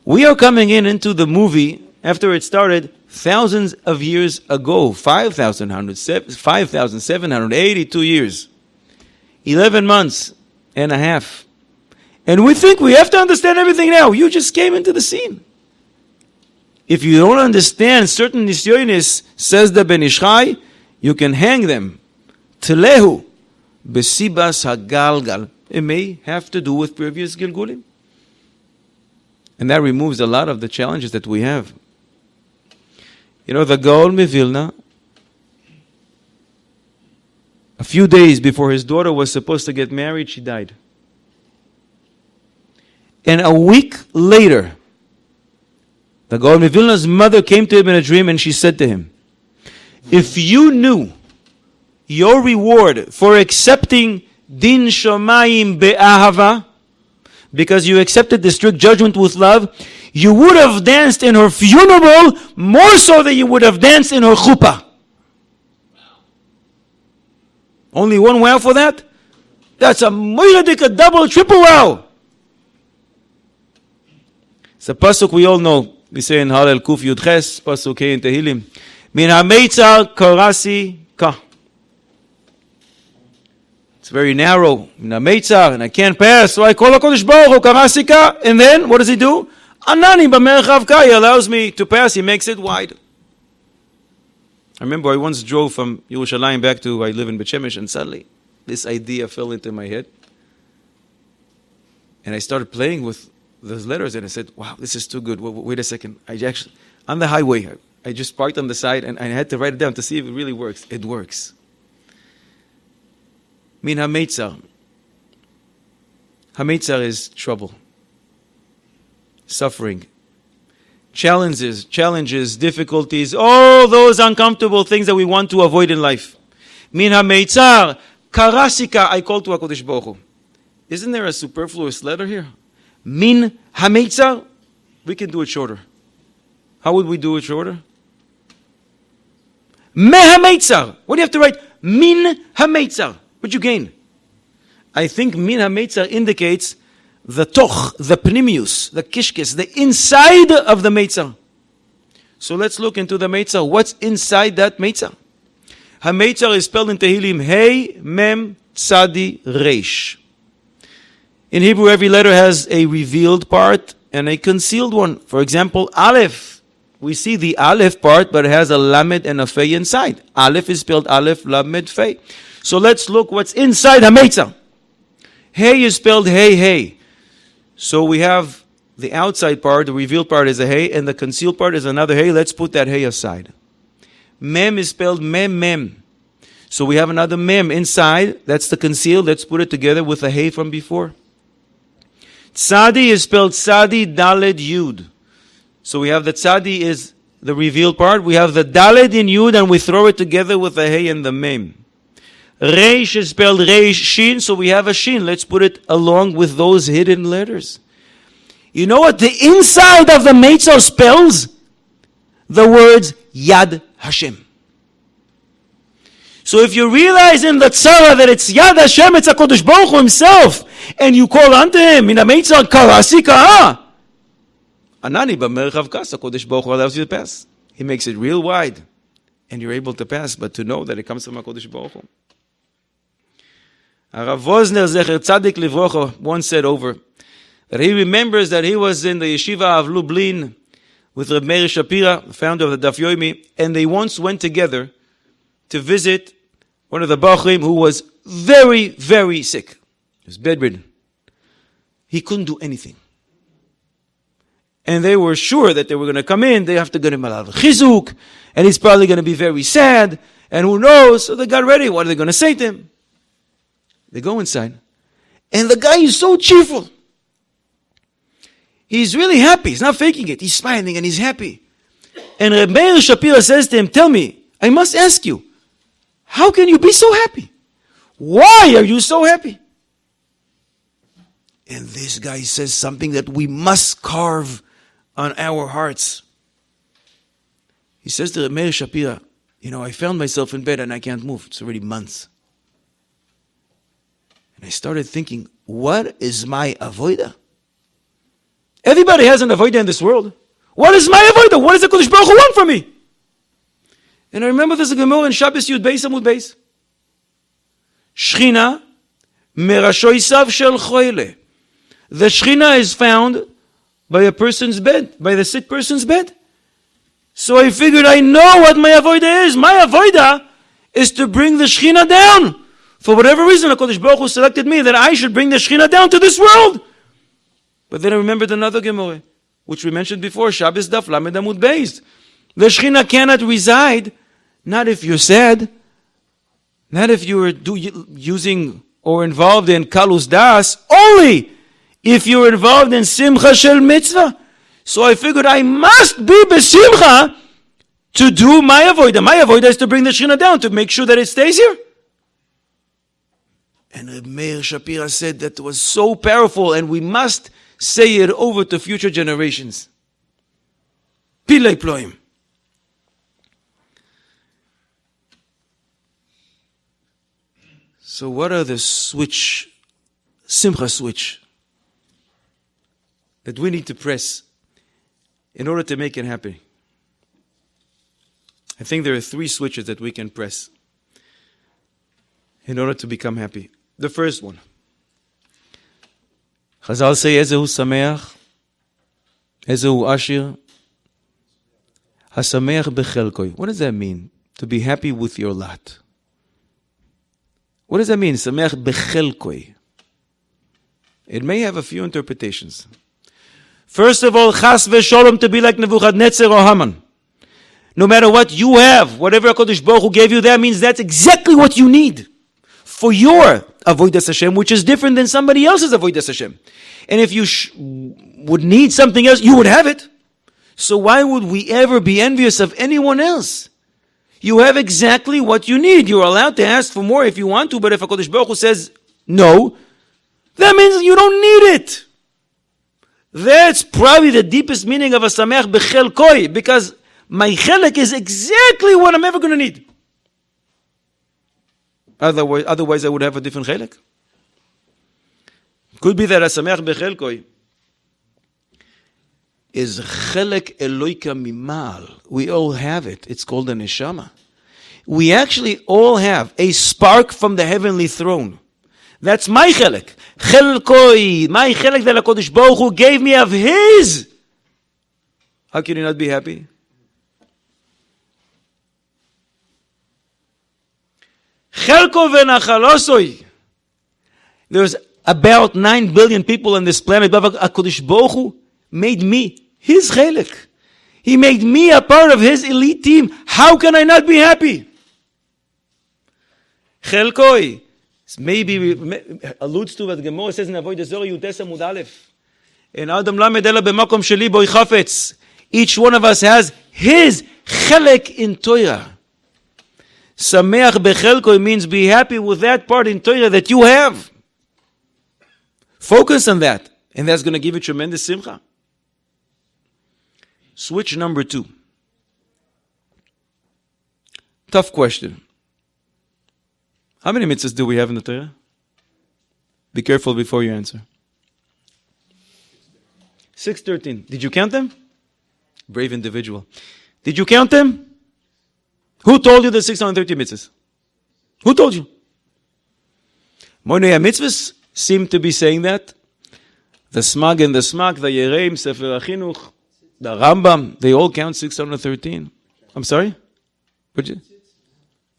We are coming into the movie after it started thousands of years ago, 5,782 years, 11 months and a half. And we think we have to understand everything now. You just came into the scene. If you don't understand certain nisyonis, says the Ben Ish Chai, you can hang them. Telehu besibas hagalgal. It may have to do with previous gilgulim. And that removes a lot of the challenges that we have. You know, the Gaon Mivilna, a few days before his daughter was supposed to get married, she died. And a week later, the Gaon Mivilna's mother came to him in a dream and she said to him, if you knew your reward for accepting din shomayim be'ahava, because you accepted the strict judgment with love, you would have danced in her funeral more so than you would have danced in her chuppah. Only one wow for that? That's a moiradik, a double, triple wow. It's a pasuk we all know. We say in Hallel Kuf Yud Ches, pasuk Hey in Tehillim. Min ha-meitzar karasi ka. It's very narrow. Min ha-meitzar, and I can't pass, so I call HaKadosh Baruch Hu karasi ka. And then, what does he do? Anani b'merchav ka. He allows me to pass. He makes it wide. I remember I once drove from Yerushalayim back to, I live in Bet Shemesh, and suddenly this idea fell into my head. And I started playing with those letters, and I said, wow, this is too good. Wait a second. On the highway, I just parked on the side, and I had to write it down to see if it really works. It works. Min ha-meitzar. Ha-meitzar is trouble, suffering, challenges, difficulties, all those uncomfortable things that we want to avoid in life. Min ha-meitzar, karasika, I call to HaKadosh Baruch Hu. Isn't there a superfluous letter here? Min ha-meitzar, we can do it shorter. How would we do it shorter? Me ha-meitzar. What do you have to write? Min ha-meitzar. What'd you gain? I think min ha-meitzar indicates the toch, the pnimius, the kishkis, the inside of the meitzar. So let's look into the meitzar. What's inside that meitzar? Ha-meitzar is spelled in Tehillim, Hey, Mem, Tzadi, Reish. In Hebrew, every letter has a revealed part and a concealed one. For example, Aleph. We see the Aleph part, but it has a Lamed and a Fei inside. Aleph is spelled Aleph, Lamed, Fei. So let's look what's inside ha-meitzar. Hey is spelled Hey, Hey. So we have the outside part, the revealed part is a Hey, and the concealed part is another Hey. Let's put that Hey aside. Mem is spelled Mem, Mem. So we have another Mem inside. That's the concealed. Let's put it together with a Hey from before. Tzadi is spelled Tzadi, Daled, Yud. So we have the Tzadi is the revealed part. We have the Daled in Yud, and we throw it together with the Hey and the Mem. Reish is spelled Reish, Shin, so we have a Shin. Let's put it along with those hidden letters. You know what the inside of the meitzar spells? The words Yad Hashem. So if you realize in the tzara that it's Yad Hashem, it's HaKadosh Baruch Hu himself, and you call unto him in the meitzar, Karasi Kaha, Anani b'merchav kas, HaKadosh Baruch Hu allows you to pass. He makes it real wide, and you're able to pass, but to know that it comes from HaKadosh Baruch Hu. Rav Wozner Zecher Tzadik Livrocha once said over that he remembers that he was in the yeshiva of Lublin with Reb Meir Shapira, the founder of the Daf Yomi, and they once went together to visit one of the Bachrim who was very, very sick. He was bedridden. He couldn't do anything. And they were sure that they were going to come in, they have to get him a lot of chizuk, and he's probably going to be very sad, and who knows, so they got ready, what are they going to say to him? They go inside, and the guy is so cheerful. He's really happy. He's not faking it. He's smiling and he's happy. And Reb Meir Shapira says to him, tell me, I must ask you, how can you be so happy? Why are you so happy? And this guy says something that we must carve on our hearts. He says to Reb Meir Shapira, I found myself in bed and I can't move. It's already months. And I started thinking, what is my avoida? Everybody has an avoida in this world. What is my avoida? What does the Kodesh Baruch Hu want from me? And I remember there's a Gemara in Shabbos Yud Beis Amud Beis. Shchina merashoisav shel choile. The Shchina is found by a person's bed, by the sick person's bed. So I figured I know what my avoida is. My avoida is to bring the Shechina down. For whatever reason, HaKadosh Baruch Hu selected me that I should bring the Shechina down to this world. But then I remembered another Gemara, which we mentioned before, Shabbos Daf Lamed Amud Beis. The Shechina cannot reside, not if you're sad, not if you are using or involved in Kalus Das, only if you're involved in Simcha Shel Mitzvah. So I figured I must be besimcha to do my avoida. My avoida is to bring the Shechina down, to make sure that it stays here. And Reb Meir Shapira said that was so powerful, and we must say it over to future generations. Pilei ploim. So what are the simcha switch, that we need to press in order to make it happen? I think there are 3 switches that we can press in order to become happy. The first one, Chazal say, Ezehu sameach, Ezehu ashir, hasameach bechelkoi. What does that mean? To be happy with your lot. What does that mean? Sameach bechelkoi. It may have a few interpretations. First of all, chas v'sholom, to be like Nebuchadnezzar or Haman. No matter what you have, whatever HaKadosh Baruch Hu gave you, that means that's exactly what you need for your avodas Hashem, which is different than somebody else's avodas Hashem. And if you would need something else, you would have it. So why would we ever be envious of anyone else? You have exactly what you need. You're allowed to ask for more if you want to, but if HaKadosh Baruch Hu says no, that means you don't need it. That's probably the deepest meaning of a sameach bechelkoi, because my chelek is exactly what I'm ever going to need. Otherwise I would have a different chelek. Could be that a sameach bechelkoi is chelek eloika mimal. We all have it. It's called a neshama. We actually all have a spark from the heavenly throne. That's my chelek. Chelkoi, my chelek that HaKadosh Baruch Hu gave me of His. How can you not be happy? Chelko v'nachalosoi. There's about 9 billion people on this planet, but HaKadosh Baruch Hu made me His chelek. He made me a part of His elite team. How can I not be happy? Chelkoi. Maybe alludes to what the Gemara says in Avodah Zorah Yutes Amud Aleph. In Adam Lamed Ela b'makom sheli boi chafetz. Each one of us has his chelek in Torah. Sameach bechelkoi means be happy with that part in Torah that you have. Focus on that, and that's going to give you tremendous simcha. Switch number 2. Tough question. How many mitzvahs do we have in the Torah? Be careful before you answer. 613. Did you count them? Brave individual. Did you count them? Who told you the 630 mitzvahs? Who told you? Moinei mitzvahs seem to be saying that. The Smag and the Smak, the Yereim, Sefer HaChinuch, the Rambam, they all count 613. I'm sorry? What'd you?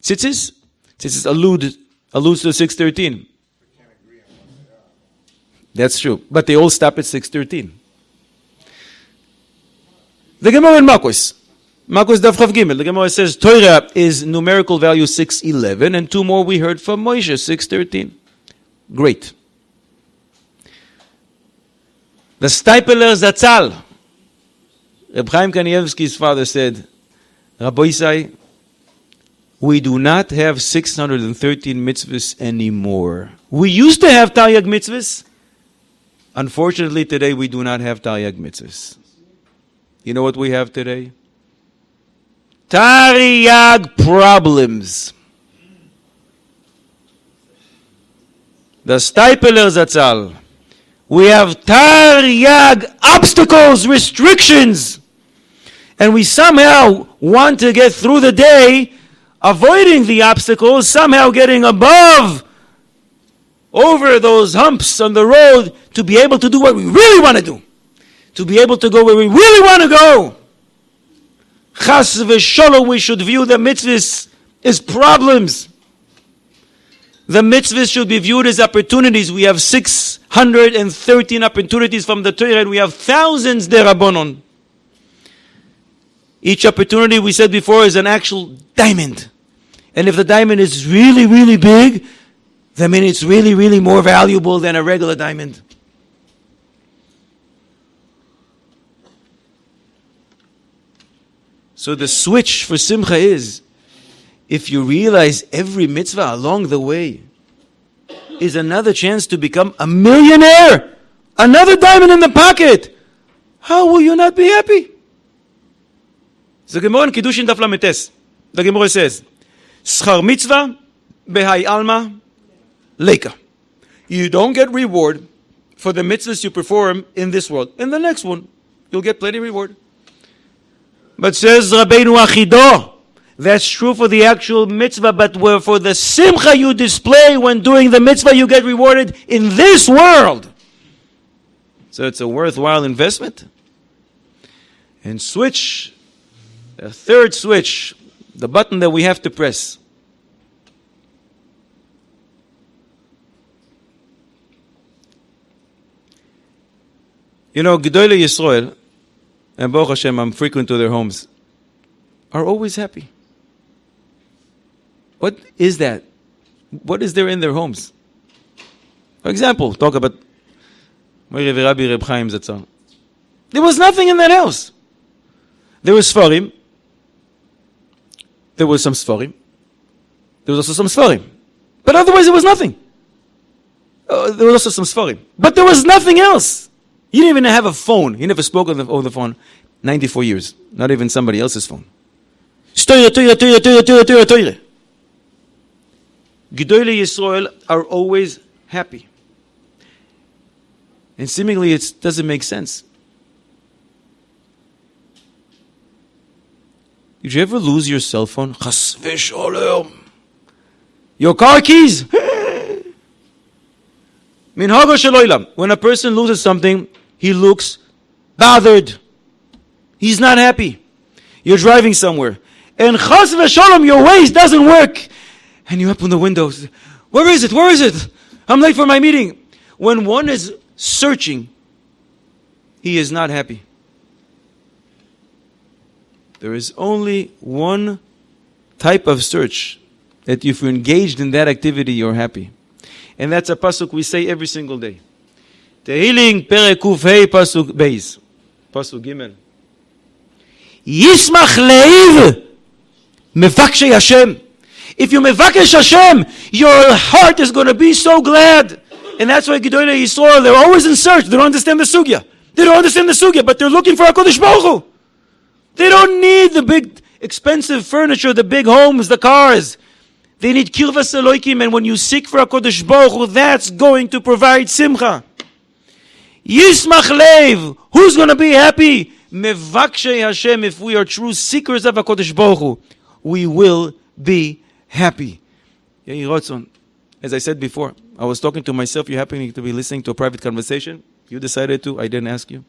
Tzitzis? Tzitzis alludes to 613. That's true. But they all stop at 613. The Gemara in Makos Daf Chav Gimel, the Gemara says Torah is numerical value 611, and 2 more we heard from Moshe, 613. Great. The Steipeler Zatzal, Reb Chaim Kanievsky's father said, Rabbi Isai, we do not have 613 mitzvahs anymore. We used to have Taryag mitzvahs. Unfortunately, today we do not have Taryag mitzvahs. You know what we have today? Taryag problems. The Steipeler Zatzal. We have Taryag obstacles, restrictions. And we somehow want to get through the day avoiding the obstacles, somehow getting over those humps on the road to be able to do what we really want to do. To be able to go where we really want to go. Chas v'sholom, we should view the mitzvahs as problems. The mitzvahs should be viewed as opportunities. We have 613 opportunities from the Torah, and we have thousands derabonon. Each opportunity, we said before, is an actual diamond. And if the diamond is really, really big, that means it's really, really more valuable than a regular diamond. So the switch for simcha is, if you realize every mitzvah along the way is another chance to become a millionaire, another diamond in the pocket, how will you not be happy? The Gemara in Kiddushin Daf Lametes, the Gemara says, Schar mitzvah behai alma leka. You don't get reward for the mitzvahs you perform in this world. In the next one, you'll get plenty of reward. But says Rabbeinu Achido, that's true for the actual mitzvah, but for the simcha you display when doing the mitzvah, you get rewarded in this world. So it's a worthwhile investment. And switch, the third switch, the button that we have to press. You know, Gedolei Yisrael, and Baruch Hashem, I'm frequent to their homes, are always happy. What is that? What is there in their homes? For example, talk about Rabbi Reb Chaim Zatzal. There was nothing in that house. There was Sfarim. There was some Sfarim. There was also some Sfarim. But otherwise there was nothing. There was also some Sfarim. But there was nothing else. He didn't even have a phone. He never spoke over the phone. 94 years. Not even somebody else's phone. Stoire, toire, toire, toire, toire, toire, toire. Gedolei Yisrael are always happy. And seemingly it doesn't make sense. Did you ever lose your cell phone? Chas v'sholom. Your car keys? Minhago shel olam. When a person loses something, he looks bothered. He's not happy. You're driving somewhere, and chas v'sholom, your Waze doesn't work, and you open the windows. Where is it? Where is it? I'm late for my meeting. When one is searching, he is not happy. There is only one type of search that if you're engaged in that activity, you're happy. And that's a pasuk we say every single day. Tehillim perek kuf hey pasuk beis. Pasuk gimel. Yismach leiv mevakshei Hashem. If you mevakesh Hashem, your heart is going to be so glad. And that's why Gedolei Yisrael, they're always in search. They don't understand the sugya. They don't understand the sugya, but they're looking for HaKadosh Baruch Hu. They don't need the big, expensive furniture, the big homes, the cars. They need kirvas Elokim, and when you seek for HaKadosh Baruch Hu, that's going to provide simcha. Yismach leiv. Who's going to be happy? Mevakshei Hashem. If we are true seekers of HaKadosh Baruch Hu, we will be happy. Yehi Rotzon. As I said before, I was talking to myself. You happening to be listening to a private conversation? You decided to. I didn't ask you.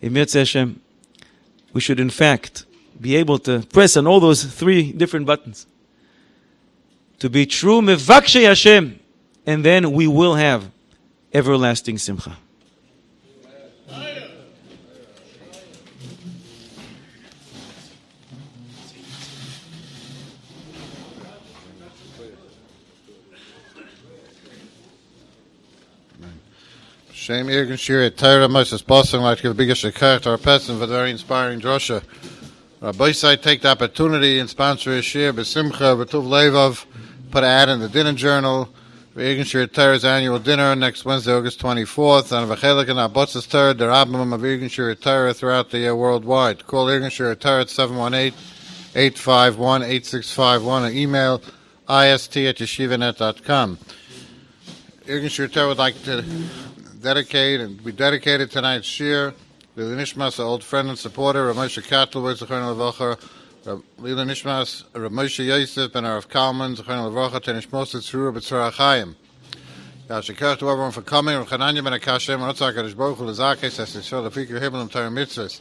Im Yirtzeh Hashem, we should in fact be able to press on all those 3 different buttons to be true mevakshei Hashem, and then we will have everlasting simcha. Shem Irgen Shir Torah Moses Boston like the biggest shekart our person for the very inspiring drasha. Rabbi Say take the opportunity and sponsor a shir b'simcha b'tuv levov. Put an ad in the dinner journal. Irgen Shir Torah's annual dinner next Wednesday, August 24th, and v'chelik and abotzes Torah the rabbim of Irgen Shir Torah throughout the year worldwide. Call Irgen Shir Torah at 718-851-8651 or email ist@yeshivanet.com. Irgen Shir Torah would like to we dedicated tonight's shir to the Nishmas, old friend and supporter, Rav Moshe Katlowitz, Zechron Levacha, Lila Nishmas, Rav Moshe Yosef, and Rav Kalman, Zechron Levacha, Tenishmos Tzurah B'Tzorah Chaim. Yashikar to everyone for coming. Rav Chananya ben Akashem, Ratzak Kadosh Baruch Hu Lezakes, as Yisrael Lefikir Hibbelim Torah Mitzvahs.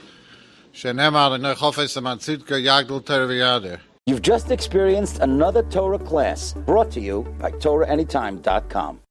Shenemar L'nei Chofes Aman Tzidka Yagdul Torah V'Yader. You've just experienced another Torah class brought to you by TorahAnytime.com.